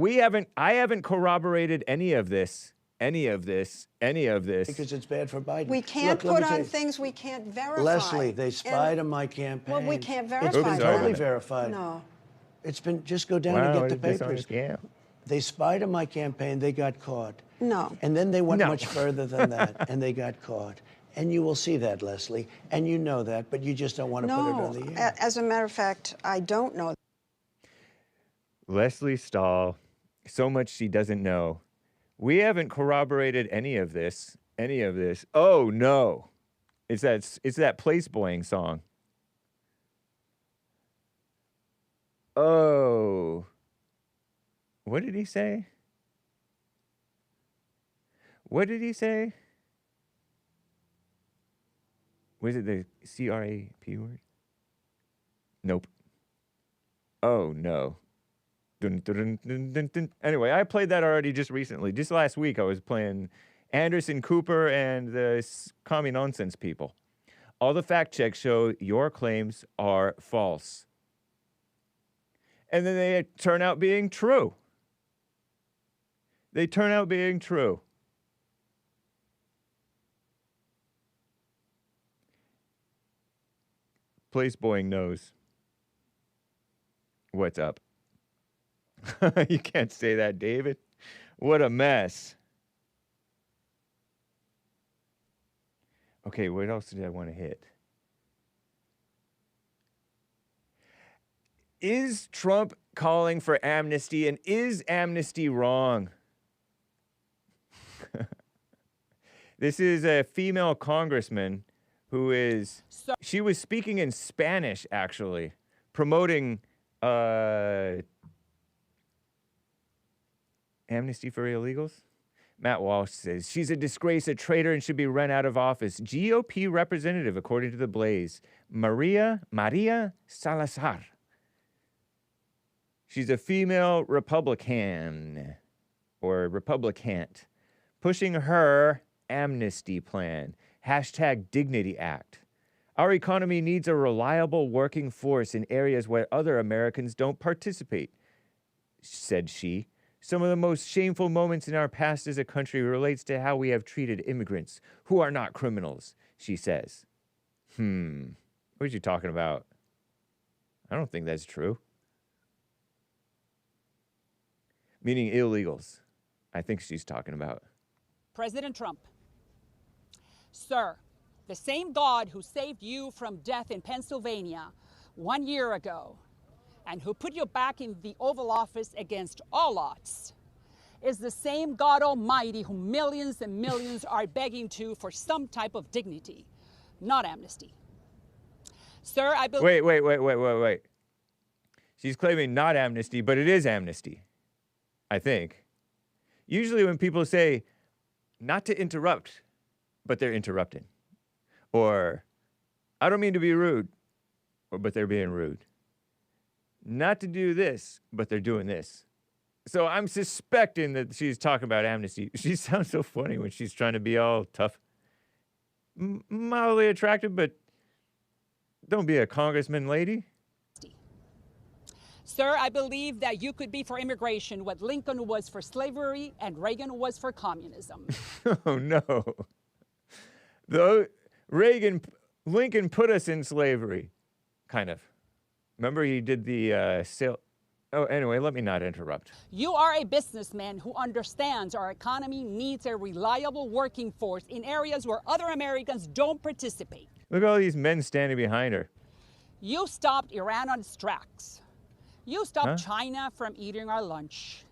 haven't corroborated any of this. Because Because it's bad for Biden. We can't Look, let me put tell on you. things we can't verify. Leslie, they spied And- on my campaign. Well, we can't It's verify been Oops, sorry that. totally about that. verified. No. It's been, just go down Wow, and what get a the papers. dishonest scam. They spied on my campaign, they got caught. No. And then they went No. much further than that, and they got caught. And you will see that, Leslie, and you know that, but you just don't want to put it No. on the air. As a matter of fact, I don't know. Leslie Stahl, so much she doesn't know. We haven't corroborated any of this. Oh, no. It's that place boying song. Oh. What did he say? What did he say? Was it the C-R-A-P word? Nope. Oh, no. Dun, dun, dun, dun, dun. Anyway, I played that already just recently. Just last week, I was playing Anderson Cooper and the Commie Nonsense people. All the fact checks show your claims are false. And then they turn out being true. They turn out being true. Place Boeing knows what's up. You can't say that, David. What a mess. Okay, what else did I want to hit? Is Trump calling for amnesty, and is amnesty wrong? This is a female congressman who is, she was speaking in Spanish, actually, promoting amnesty for illegals. Matt Walsh says, she's a disgrace, a traitor, and should be run out of office. GOP representative, according to The Blaze, Maria Salazar. She's a female Republican, or Republicant, pushing her amnesty plan. #Dignity Act. Our economy needs a reliable working force in areas where other Americans don't participate, said she. Some of the most shameful moments in our past as a country relates to how we have treated immigrants who are not criminals, she says. What are you talking about? I don't think that's true. Meaning illegals. I think she's talking about. President Trump, sir, the same God who saved you from death in Pennsylvania 1 year ago and who put you back in the Oval Office against all odds is the same God Almighty who millions and millions are begging to for some type of dignity, not amnesty. Sir, I believe... Wait. She's claiming not amnesty, but it is amnesty, I think. Usually when people say, not to interrupt, but they're interrupting. Or, I don't mean to be rude, but they're being rude. Not to do this, but they're doing this. So I'm suspecting that she's talking about amnesty. She sounds so funny when she's trying to be all tough. Mildly attractive, but don't be a congressman, lady. Sir, I believe that you could be for immigration what Lincoln was for slavery and Reagan was for communism. Oh, no. Lincoln put us in slavery, kind of. Remember he did the sale. Oh, anyway, let me not interrupt. You are a businessman who understands our economy needs a reliable working force in areas where other Americans don't participate. Look at all these men standing behind her. You stopped Iran on its tracks. You stopped China from eating our lunch.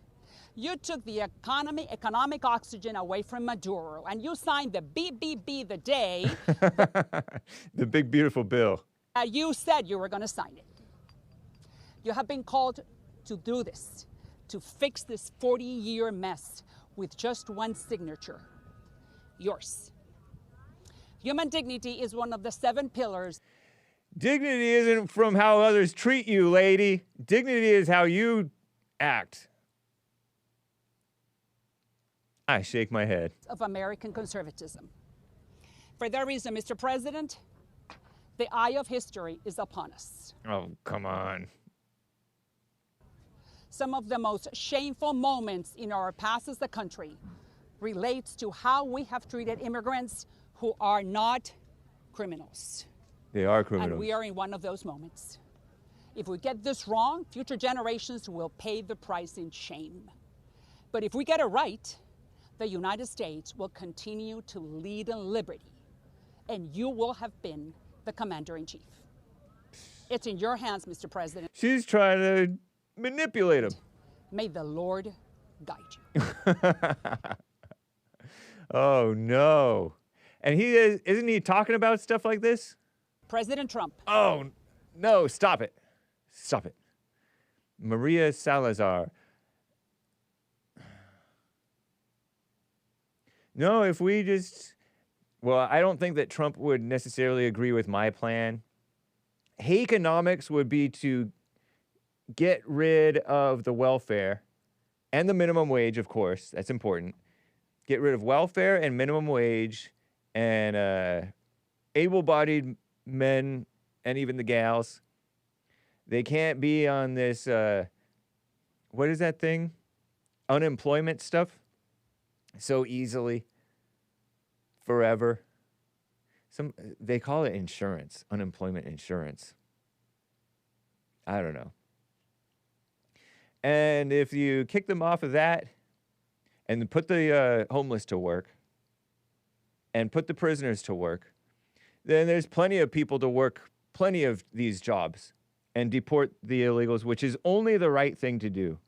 You took the economic oxygen away from Maduro, and you signed the BBB the day the big, beautiful bill. You said you were going to sign it. You have been called to do this, to fix this 40-year mess with just one signature, yours. Human dignity is one of the 7 pillars. Dignity isn't from how others treat you, lady. Dignity is how you act. I shake my head. Of American conservatism. For that reason, Mr. President, the eye of history is upon us. Oh, come on. Some of the most shameful moments in our past as a country relates to how we have treated immigrants who are not criminals. They are criminals. And we are in one of those moments. If we get this wrong, future generations will pay the price in shame. But if we get it right, the United States will continue to lead in liberty, and you will have been the commander-in-chief. It's in your hands, Mr. President. She's trying to manipulate him. May the Lord guide you. Oh, no. And isn't he talking about stuff like this? President Trump. Oh, no, stop it. Stop it. Maria Salazar. No, if we just, well, I don't think that Trump would necessarily agree with my plan. Hakenomics would be to get rid of the welfare and the minimum wage, of course. That's important. Get rid of welfare and minimum wage and able-bodied men and even the gals. They can't be on this, what is that thing? Unemployment stuff so easily, forever. They call it insurance, unemployment insurance. I don't know. And if you kick them off of that and put the homeless to work and put the prisoners to work, then there's plenty of people to work plenty of these jobs and deport the illegals, which is only the right thing to do.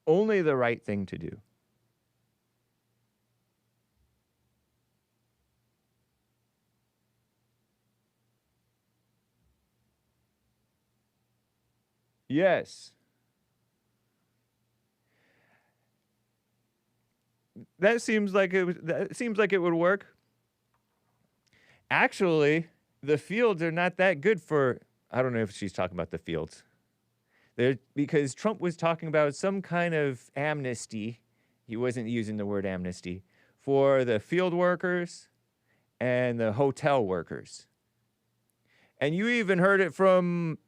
Only the right thing to do. Yes. That seems like it would work. Actually, the fields are not that good for, I don't know if she's talking about the fields. Because Trump was talking about some kind of amnesty. He wasn't using the word amnesty for the field workers and the hotel workers. And you even heard it from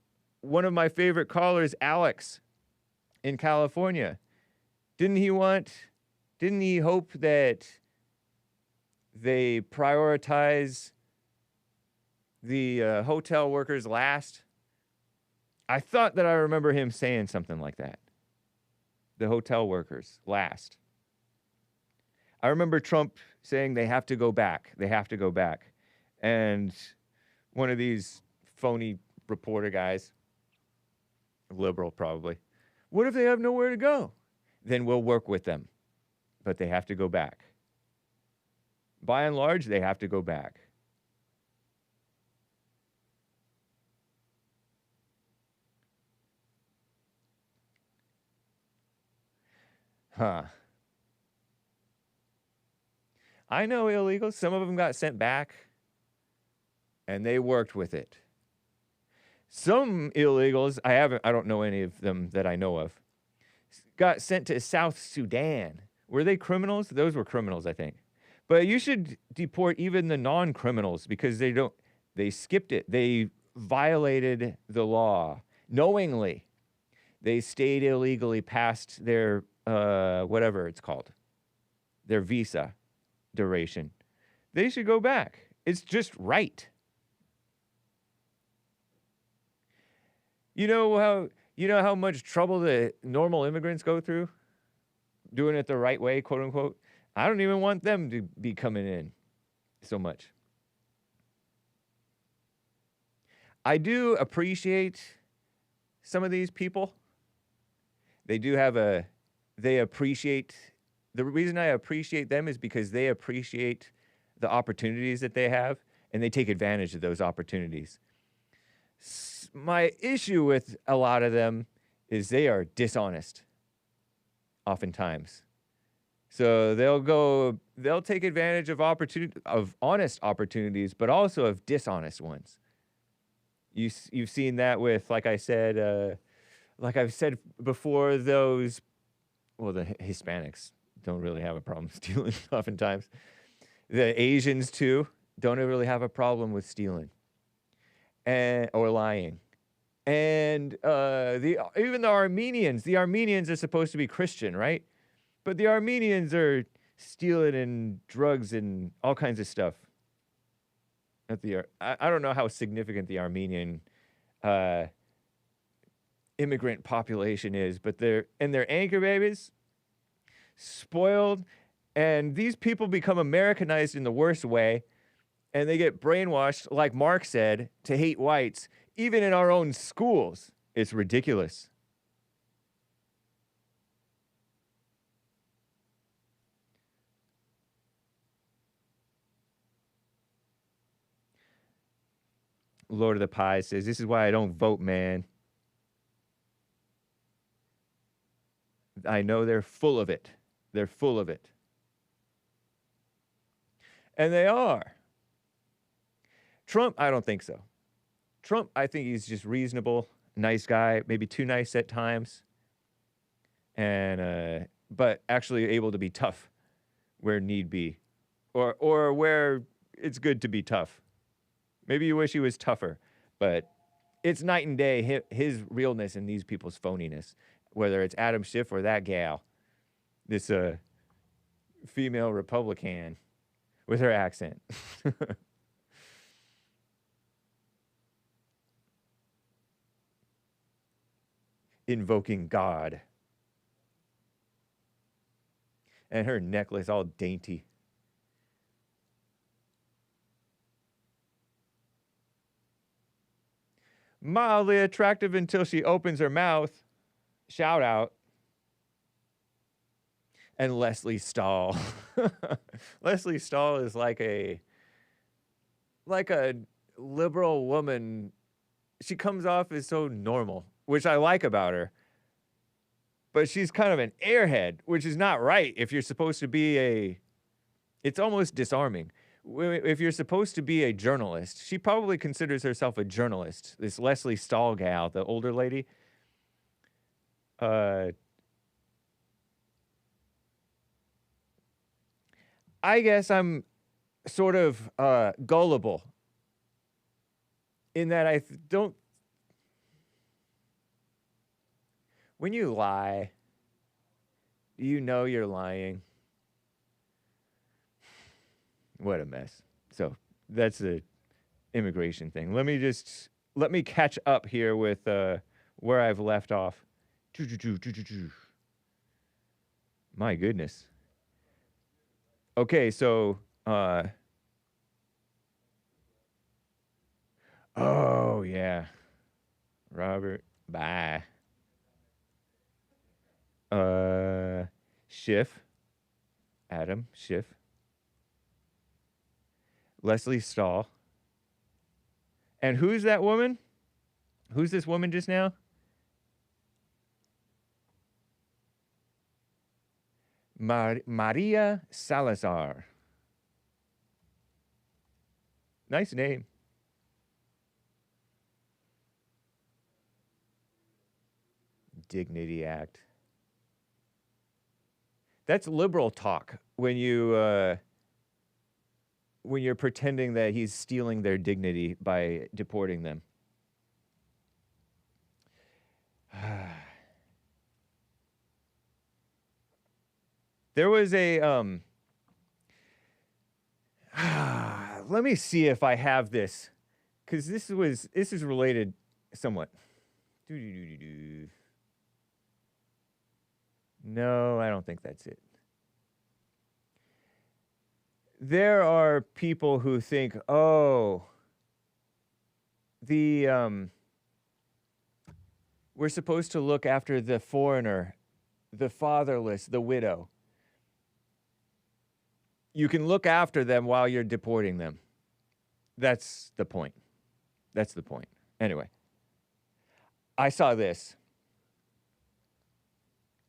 one of my favorite callers, Alex, in California. Didn't he hope that they prioritize the hotel workers last? I thought that I remember him saying something like that. The hotel workers last. I remember Trump saying they have to go back. They have to go back. And one of these phony reporter guys, liberal probably, what if they have nowhere to go? Then we'll work with them. But they have to go back. By and large, they have to go back. Huh. I know illegals. Some of them got sent back, and they worked with it. Some illegals, I don't know any of them that I know of, got sent to South Sudan. Were they criminals? Those were criminals, I think. But you should deport even the non-criminals because they skipped it. They violated the law knowingly. They stayed illegally past their, whatever it's called, their visa duration. They should go back. It's just right. You know how much trouble the normal immigrants go through doing it the right way, quote unquote? I don't even want them to be coming in so much. I do appreciate some of these people. The reason I appreciate them is because they appreciate the opportunities that they have and they take advantage of those opportunities. My issue with a lot of them is they are dishonest, oftentimes. So they'll take advantage of honest opportunities, but also of dishonest ones. You've seen that with, like I've said before, the Hispanics don't really have a problem stealing oftentimes. The Asians too don't really have a problem with stealing or lying. And even the Armenians are supposed to be Christian, right? But the Armenians are stealing and drugs and all kinds of stuff. I don't know how significant the Armenian immigrant population is, but they're anchor babies, spoiled, and these people become Americanized in the worst way, and they get brainwashed, like Mark said, to hate whites, even in our own schools. It's ridiculous. Lord of the Pies says, this is why I don't vote, man. I know they're full of it. They're full of it. And they are. Trump, I don't think so. Trump, I think he's just reasonable, nice guy, maybe too nice at times. And but actually able to be tough where need be. Or where it's good to be tough. Maybe you wish he was tougher, but it's night and day, his realness and these people's phoniness, whether it's Adam Schiff or that gal, this female Republican with her accent. Invoking God. And her necklace all dainty. Mildly attractive until she opens her mouth. Shout out. And Leslie Stahl. Leslie Stahl is like a liberal woman. She comes off as so normal, which I like about her. But she's kind of an airhead, which is not right if you're supposed to be it's almost disarming. If you're supposed to be a journalist, she probably considers herself a journalist. This Leslie Stahl gal, the older lady. I guess I'm sort of gullible in that I don't. When you lie, you know you're lying. What a mess. So that's the immigration thing. Let me catch up here with where I've left off. My goodness. Okay, so oh yeah. Robert, bye. Schiff. Adam Schiff. Leslie Stahl. And who's that woman? Who's this woman just now? Maria Salazar. Nice name. Dignity Act. That's liberal talk when you're pretending that he's stealing their dignity by deporting them. There was a let me see if I have this, because this is related somewhat. No, I don't think that's it. There are people who think, oh, we're supposed to look after the foreigner, the fatherless, the widow. You can look after them while you're deporting them. That's the point. That's the point. Anyway, I saw this.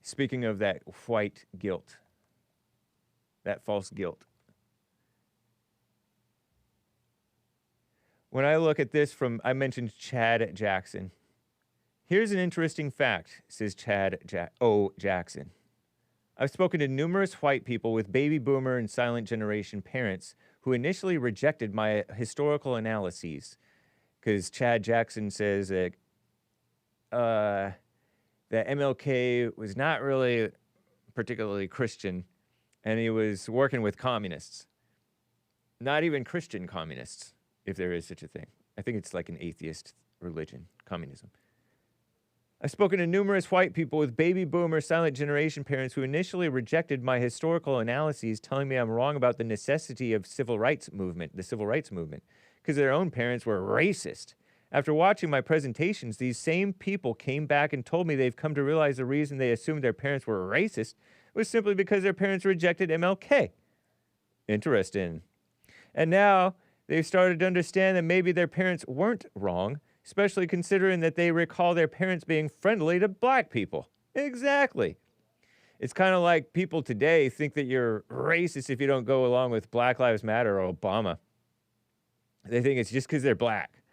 Speaking of that white guilt, that false guilt. When I look at this I mentioned Chad Jackson. Here's an interesting fact, says Chad Jackson. I've spoken to numerous white people with baby boomer and silent generation parents who initially rejected my historical analyses, because Chad Jackson says that MLK was not really particularly Christian, and he was working with communists. Not even Christian communists, if there is such a thing. I think it's like an atheist religion, communism. I've spoken to numerous white people with baby boomer silent generation parents who initially rejected my historical analyses, telling me I'm wrong about the necessity of the civil rights movement, because their own parents were racist. After watching my presentations, these same people came back and told me they've come to realize the reason they assumed their parents were racist was simply because their parents rejected MLK. Interesting. And now They've started to understand that maybe their parents weren't wrong, especially considering that they recall their parents being friendly to black people. Exactly. It's kind of like people today think that you're racist if you don't go along with Black Lives Matter or Obama. They think it's just because they're black.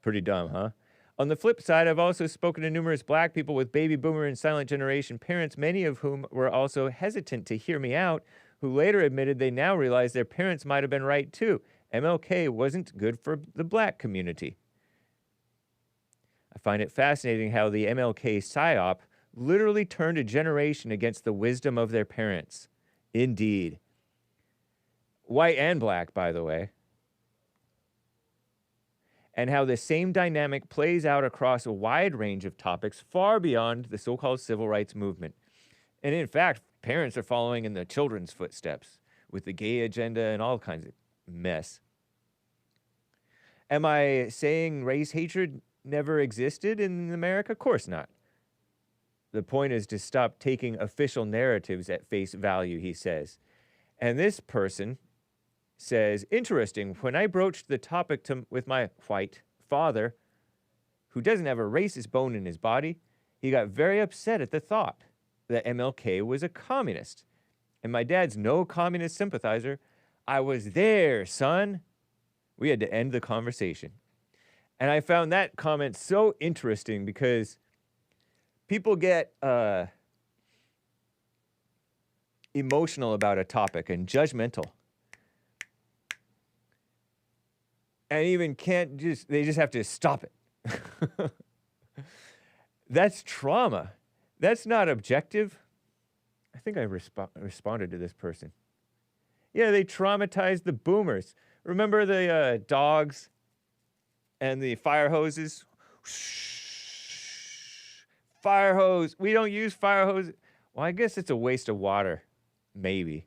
Pretty dumb, huh? On the flip side, I've also spoken to numerous black people with baby boomer and silent generation parents, many of whom were also hesitant to hear me out, who later admitted they now realize their parents might have been right too. MLK wasn't good for the black community. I find it fascinating how the MLK psyop literally turned a generation against the wisdom of their parents. Indeed. White and black, by the way. And how the same dynamic plays out across a wide range of topics far beyond the so-called civil rights movement. And in fact, parents are following in the children's footsteps with the gay agenda and all kinds of mess. Am I saying race hatred never existed in America? Of course not. The point is to stop taking official narratives at face value, he says. And this person says, interesting, when I broached the topic with my white father, who doesn't have a racist bone in his body, he got very upset at the thought that MLK was a communist. And my dad's no communist sympathizer. I was there, son. We had to end the conversation. And I found that comment so interesting because people get emotional about a topic and judgmental. And even they just have to stop it. That's trauma. That's not objective. I think I responded to this person. Yeah, they traumatized the boomers. Remember the dogs and the fire hoses? Fire hose. We don't use fire hose. Well, I guess it's a waste of water. Maybe.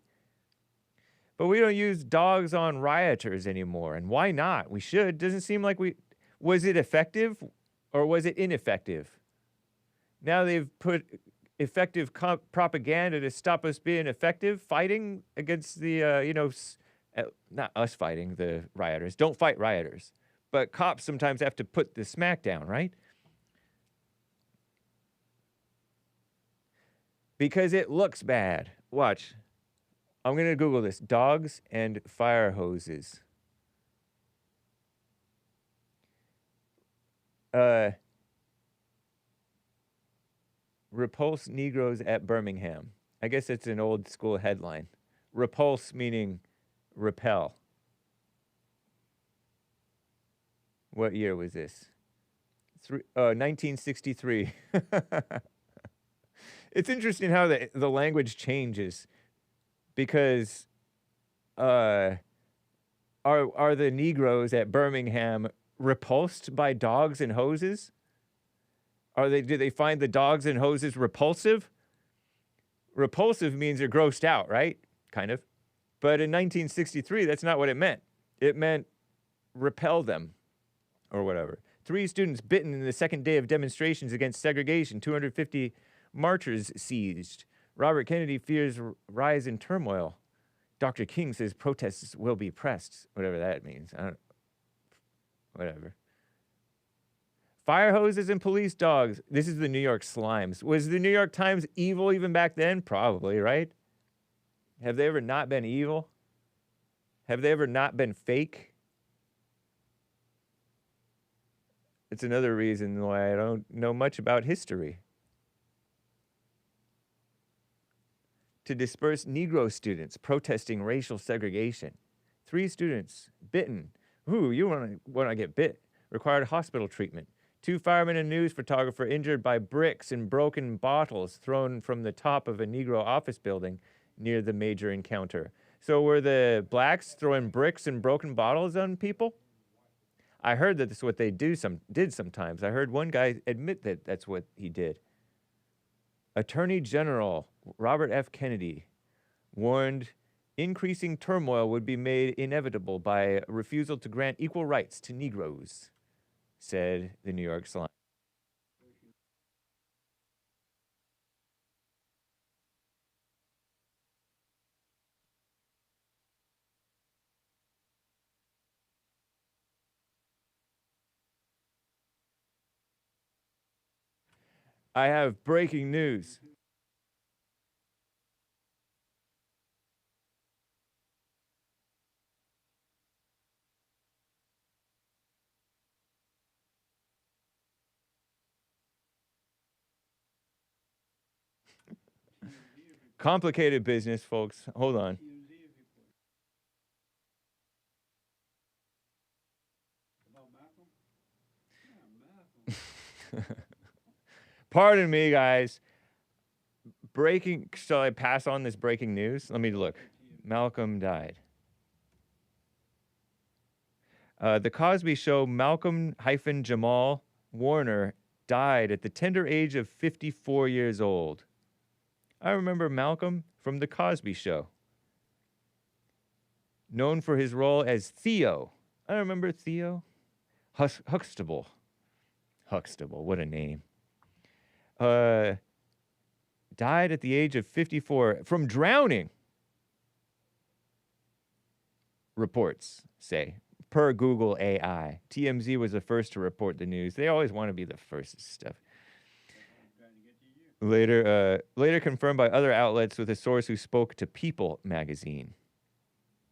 But we don't use dogs on rioters anymore. And why not? We should. Doesn't seem like we... Was it effective or was it ineffective? Now they've put effective propaganda to stop us being effective fighting against the, not us fighting the rioters. Don't fight rioters. But cops sometimes have to put the smack down, right? Because it looks bad. Watch. I'm going to Google this. Dogs and fire hoses. Repulse Negroes at Birmingham. I guess it's an old school headline. Repulse meaning repel. What year was this? 1963. It's interesting how the language changes. Because are the Negroes at Birmingham repulsed by dogs and hoses? Do they find the dogs and hoses repulsive? Repulsive means they're grossed out, right? Kind of. But in 1963, that's not what it meant. It meant repel them or whatever. 3 students bitten in the second day of demonstrations against segregation. 250 marchers seized. Robert Kennedy fears rise in turmoil. Dr. King says protests will be pressed. Whatever that means. Whatever. Fire hoses and police dogs. This is the New York Slimes. Was the New York Times evil even back then? Probably, right? Have they ever not been evil? Have they ever not been fake? It's another reason why I don't know much about history. To disperse Negro students protesting racial segregation. 3 students bitten. Ooh, you want to get bit. Required hospital treatment. 2 firemen and news photographer injured by bricks and broken bottles thrown from the top of a Negro office building near the major encounter. So were the blacks throwing bricks and broken bottles on people? I heard that that's what they did sometimes. I heard one guy admit that that's what he did. Attorney General Robert F. Kennedy warned increasing turmoil would be made inevitable by refusal to grant equal rights to Negroes, said the New York Slimes. I have breaking news. Complicated business, folks. Hold on. Pardon me, guys. Shall I pass on this breaking news? Let me look. Malcolm died. The Cosby Show, Malcolm-Jamal Warner died at the tender age of 54 years old. I remember Malcolm from The Cosby Show. Known for his role as Theo. I remember Theo. Huxtable. Huxtable, what a name. Died at the age of 54 from drowning. Reports say, per Google AI. TMZ was the first to report the news. They always want to be the first to stuff. Later confirmed by other outlets with a source who spoke to People magazine.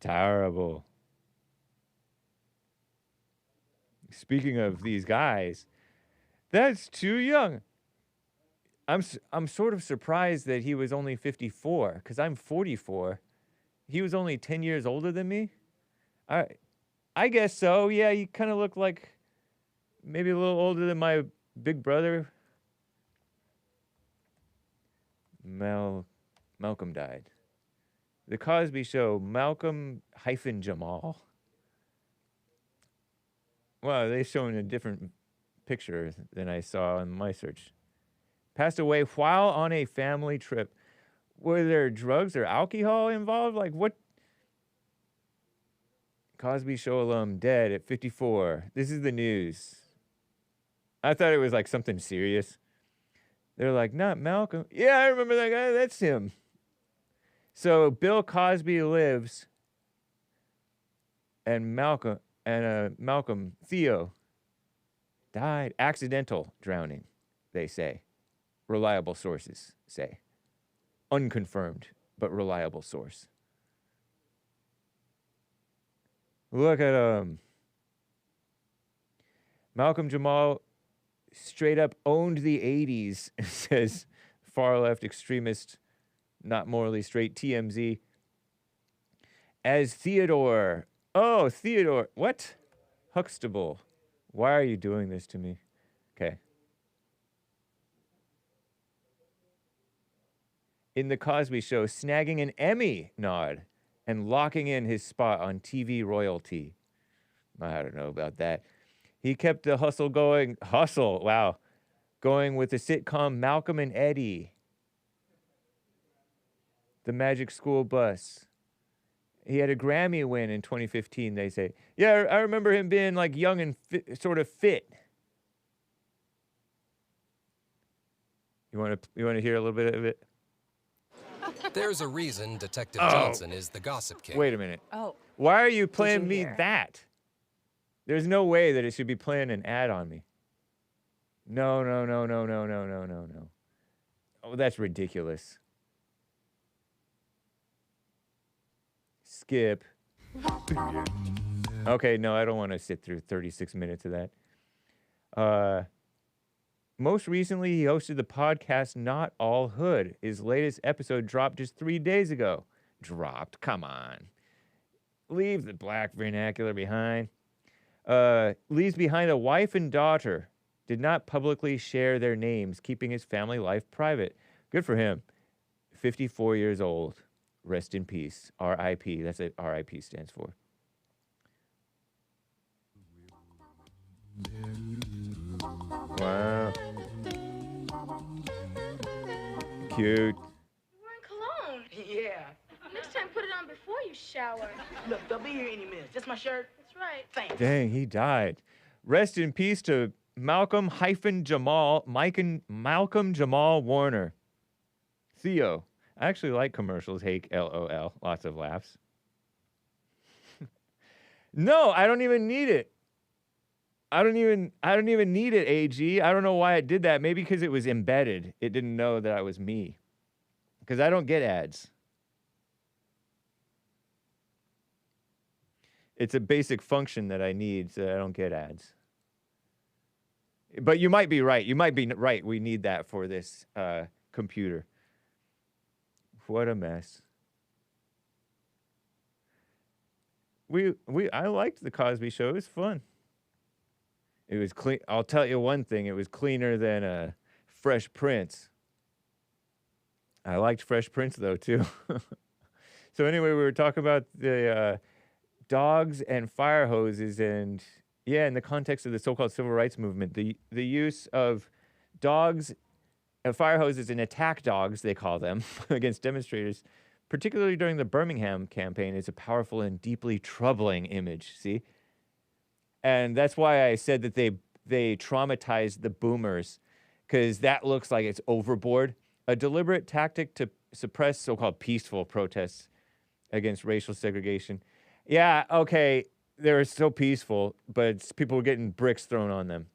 Terrible. Speaking of these guys, that's too young. I'm sort of surprised that he was only 54, because I'm 44. He was only 10 years older than me? I guess so. Yeah, you kind of look like maybe a little older than my big brother. Malcolm died. The Cosby Show, Malcolm-Jamal. Wow, they showing a different picture than I saw in my search. Passed away while on a family trip. Were there drugs or alcohol involved? Like what? Cosby Show alum dead at 54. This is the news. I thought it was like something serious. They're like, not Malcolm. Yeah, I remember that guy. That's him. So Bill Cosby lives, and Malcolm, Theo, died. Accidental drowning, they say. Reliable sources say. Unconfirmed, but reliable source. Look at Malcolm-Jamal straight up owned the 80s, says far left extremist, not morally straight TMZ. As Theodore. Oh, Theodore. What? Huxtable. Why are you doing this to me? Okay. In The Cosby Show, snagging an Emmy nod and locking in his spot on TV royalty. I don't know about that. He kept the hustle going. Hustle, wow. Going with the sitcom Malcolm and Eddie. The Magic School Bus. He had a Grammy win in 2015, they say. Yeah, I remember him being like young and sort of fit. You want to hear a little bit of it? There's a reason Detective Johnson is the gossip king. Wait a minute. Oh. Why are you playing me that? There's no way that it should be playing an ad on me. No. Oh, that's ridiculous. Skip. Okay, no, I don't want to sit through 36 minutes of that. Most recently, he hosted the podcast Not All Hood. His latest episode dropped just 3 days ago. Dropped? Come on. Leave the black vernacular behind. Leaves behind a wife and daughter. Did not publicly share their names, keeping his family life private. Good for him. 54 years old. Rest in peace. R.I.P. That's what R.I.P. stands for. Wow. Cute. You're wearing cologne. Yeah. Next time, put it on before you shower. Look, they'll be here any minute. Just my shirt. That's right. Thanks. Dang, he died. Rest in peace to Malcolm-Jamal Warner. Theo. I actually like commercials. Hake, LOL. Lots of laughs. No, I don't even need it. I don't even need it, AG. I don't know why it did that. Maybe because it was embedded. It didn't know that I was me. Because I don't get ads. It's a basic function that I need so I don't get ads. But you might be right. You might be right. We need that for this computer. What a mess. I liked the Cosby Show. It was fun. It was clean. I'll tell you one thing. It was cleaner than Fresh Prince. I liked Fresh Prince, though, too. So anyway, we were talking about the dogs and fire hoses and, yeah, in the context of the so-called civil rights movement, the use of dogs and fire hoses and attack dogs, they call them, against demonstrators, particularly during the Birmingham campaign, is a powerful and deeply troubling image, see? And that's why I said that they traumatized the boomers, because that looks like it's overboard. A deliberate tactic to suppress so-called peaceful protests against racial segregation. Yeah, okay, they were so peaceful, but people were getting bricks thrown on them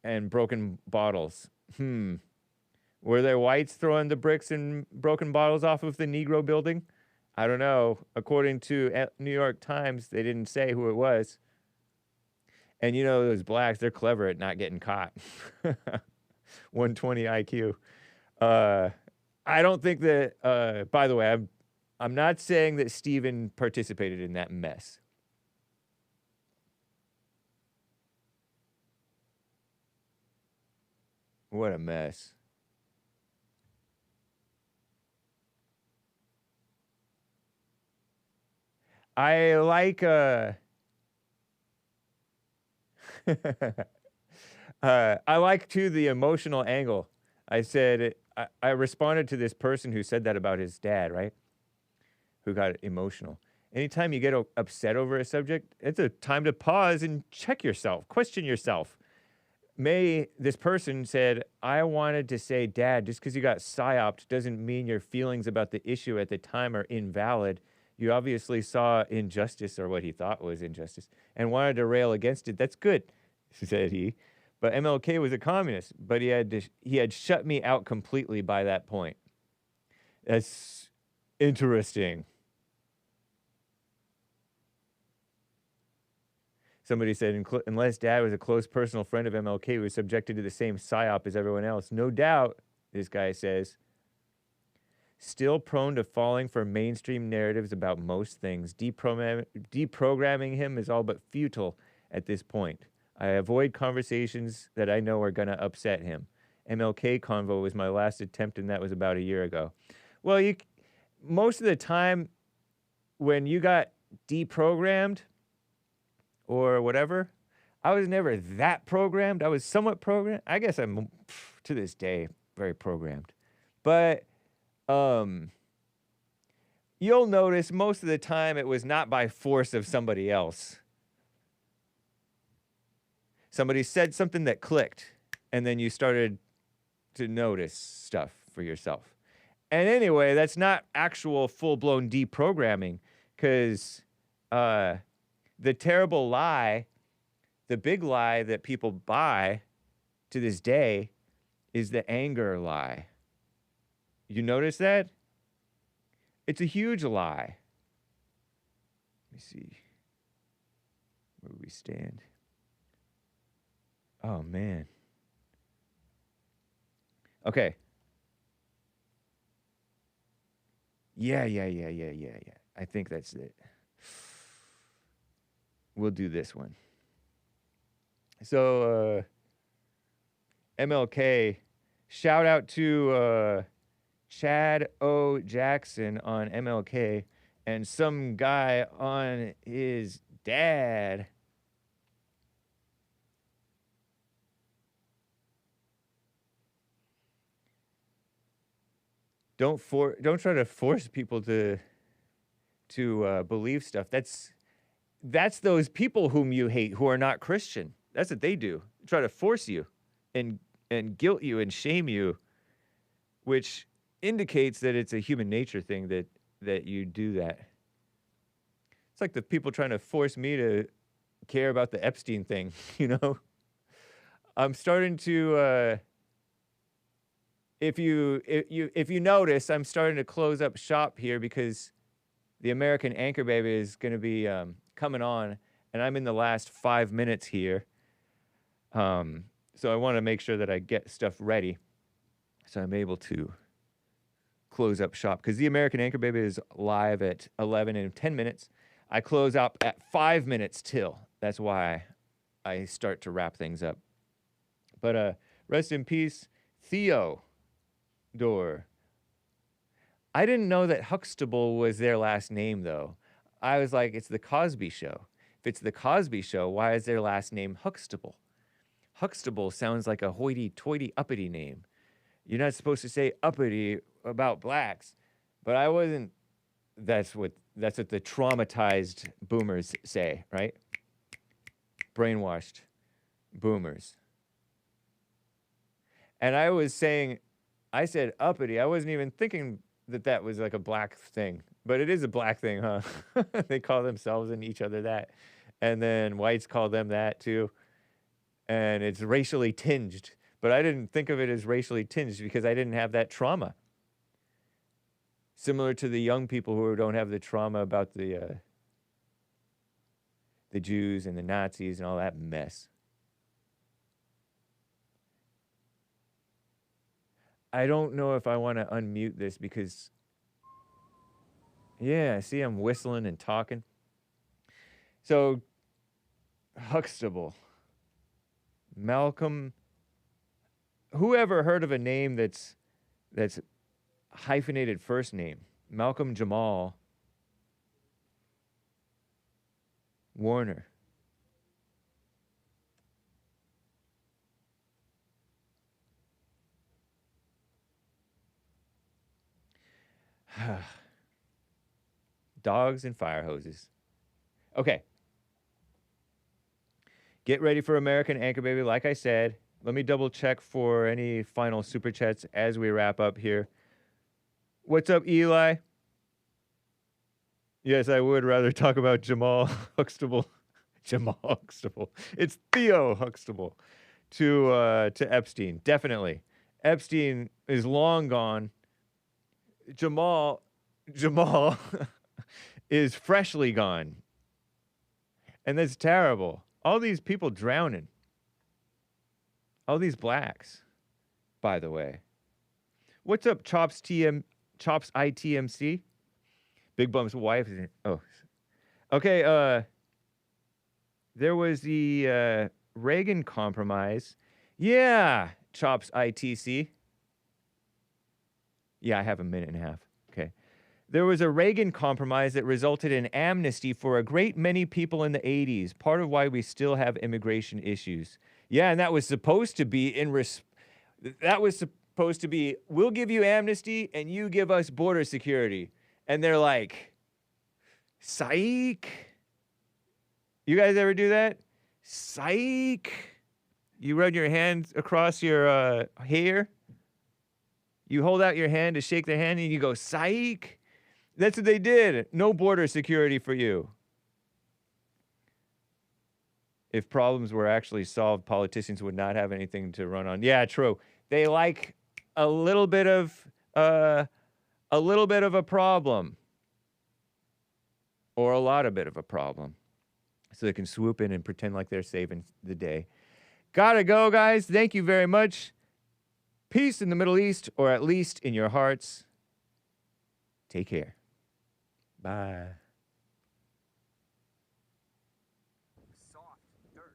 and broken bottles. Were there whites throwing the bricks and broken bottles off of the Negro building? I don't know. According to New York Times, they didn't say who it was. And you know, those blacks, they're clever at not getting caught. 120 IQ. I don't think that, by the way, I'm not saying that Stephen participated in that mess. What a mess. I like, I like, too, the emotional angle. I said, I responded to this person who said that about his dad, right? Who got emotional. Anytime you get upset over a subject, it's a time to pause and check yourself, question yourself. This person said, I wanted to say, Dad, just because you got psyoped doesn't mean your feelings about the issue at the time are invalid. You obviously saw injustice, or what he thought was injustice, and wanted to rail against it. That's good, said he. But MLK was a communist, but he had shut me out completely by that point. That's interesting. Somebody said, unless Dad was a close personal friend of MLK, he was subjected to the same psyop as everyone else. No doubt, this guy says. Still prone to falling for mainstream narratives about most things. Deprogramming him is all but futile at this point. I avoid conversations that I know are going to upset him. MLK convo was my last attempt, and that was about a year ago. Well, most of the time when you got deprogrammed or whatever, I was never that programmed. I was somewhat programmed. I guess I'm, to this day, very programmed. But you'll notice most of the time it was not by force of somebody else. Somebody said something that clicked, and then you started to notice stuff for yourself. And anyway, that's not actual full-blown deprogramming, because the terrible lie, the big lie that people buy to this day is the anger lie. You notice that? It's a huge lie. Let me see. Where do we stand? Oh, man. Okay. Yeah. I think that's it. We'll do this one. So, MLK, shout out to Chad O. Jackson on MLK and some guy on his dad. Don't try to force people to believe stuff. That's those people whom you hate who are not Christian. That's what they do. They try to force you and guilt you and shame you, which indicates that it's a human nature thing that you do that. It's like the people trying to force me to care about the Epstein thing, you know? I'm starting to. If you notice, I'm starting to close up shop here because the American Anchor Baby is going to be coming on, and I'm in the last 5 minutes here. So I want to make sure that I get stuff ready, so I'm able to close up shop because the American Anchor Baby is live at 11 and 10 minutes. I close up at 5 minutes till. That's why I start to wrap things up. But rest in peace, Theo. I didn't know that Huxtable was their last name, though. I was like, it's the Cosby Show. If it's the Cosby Show, why is their last name Huxtable? Huxtable sounds like a hoity-toity uppity name. You're not supposed to say uppity about blacks, but I wasn't. That's what the traumatized boomers say, right? Brainwashed boomers. And I was saying, I said uppity. I wasn't even thinking that was like a black thing, but it is a black thing, huh? They call themselves and each other that. And then whites call them that too. And it's racially tinged, but I didn't think of it as racially tinged because I didn't have that trauma. Similar to the young people who don't have the trauma about the Jews and the Nazis and all that mess. I don't know if I want to unmute this because, yeah, see, I'm whistling and talking. So, Huxtable, Malcolm, whoever heard of a name that's hyphenated first name? Malcolm-Jamal Warner. Dogs and fire hoses. Okay. Get ready for American Anchor Baby. Like I said, let me double check for any final super chats as we wrap up here. What's up, Eli? Yes, I would rather talk about Jamal Huxtable. Jamal Huxtable. It's Theo Huxtable to Epstein. Definitely. Epstein is long gone. Jamal is freshly gone. And that's terrible. All these people drowning. All these blacks, by the way. What's up, Chops ITMC? Big Bump's wife. Oh. Okay, there was the Reagan compromise. Yeah, Chops ITC. Yeah, I have a minute and a half. Okay. There was a Reagan compromise that resulted in amnesty for a great many people in the 80s, part of why we still have immigration issues. Yeah, and that was supposed to be we'll give you amnesty and you give us border security. And they're like, psych. You guys ever do that? Psych. You run your hand across your hair. You hold out your hand to shake their hand and you go, psych. That's what they did. No border security for you. If problems were actually solved, politicians would not have anything to run on. Yeah, true. They like a little bit of a problem. Or a lot of bit of a problem. So they can swoop in and pretend like they're saving the day. Gotta go, guys. Thank you very much. Peace in the Middle East, or at least in your hearts. Take care. Bye. Soft dirt.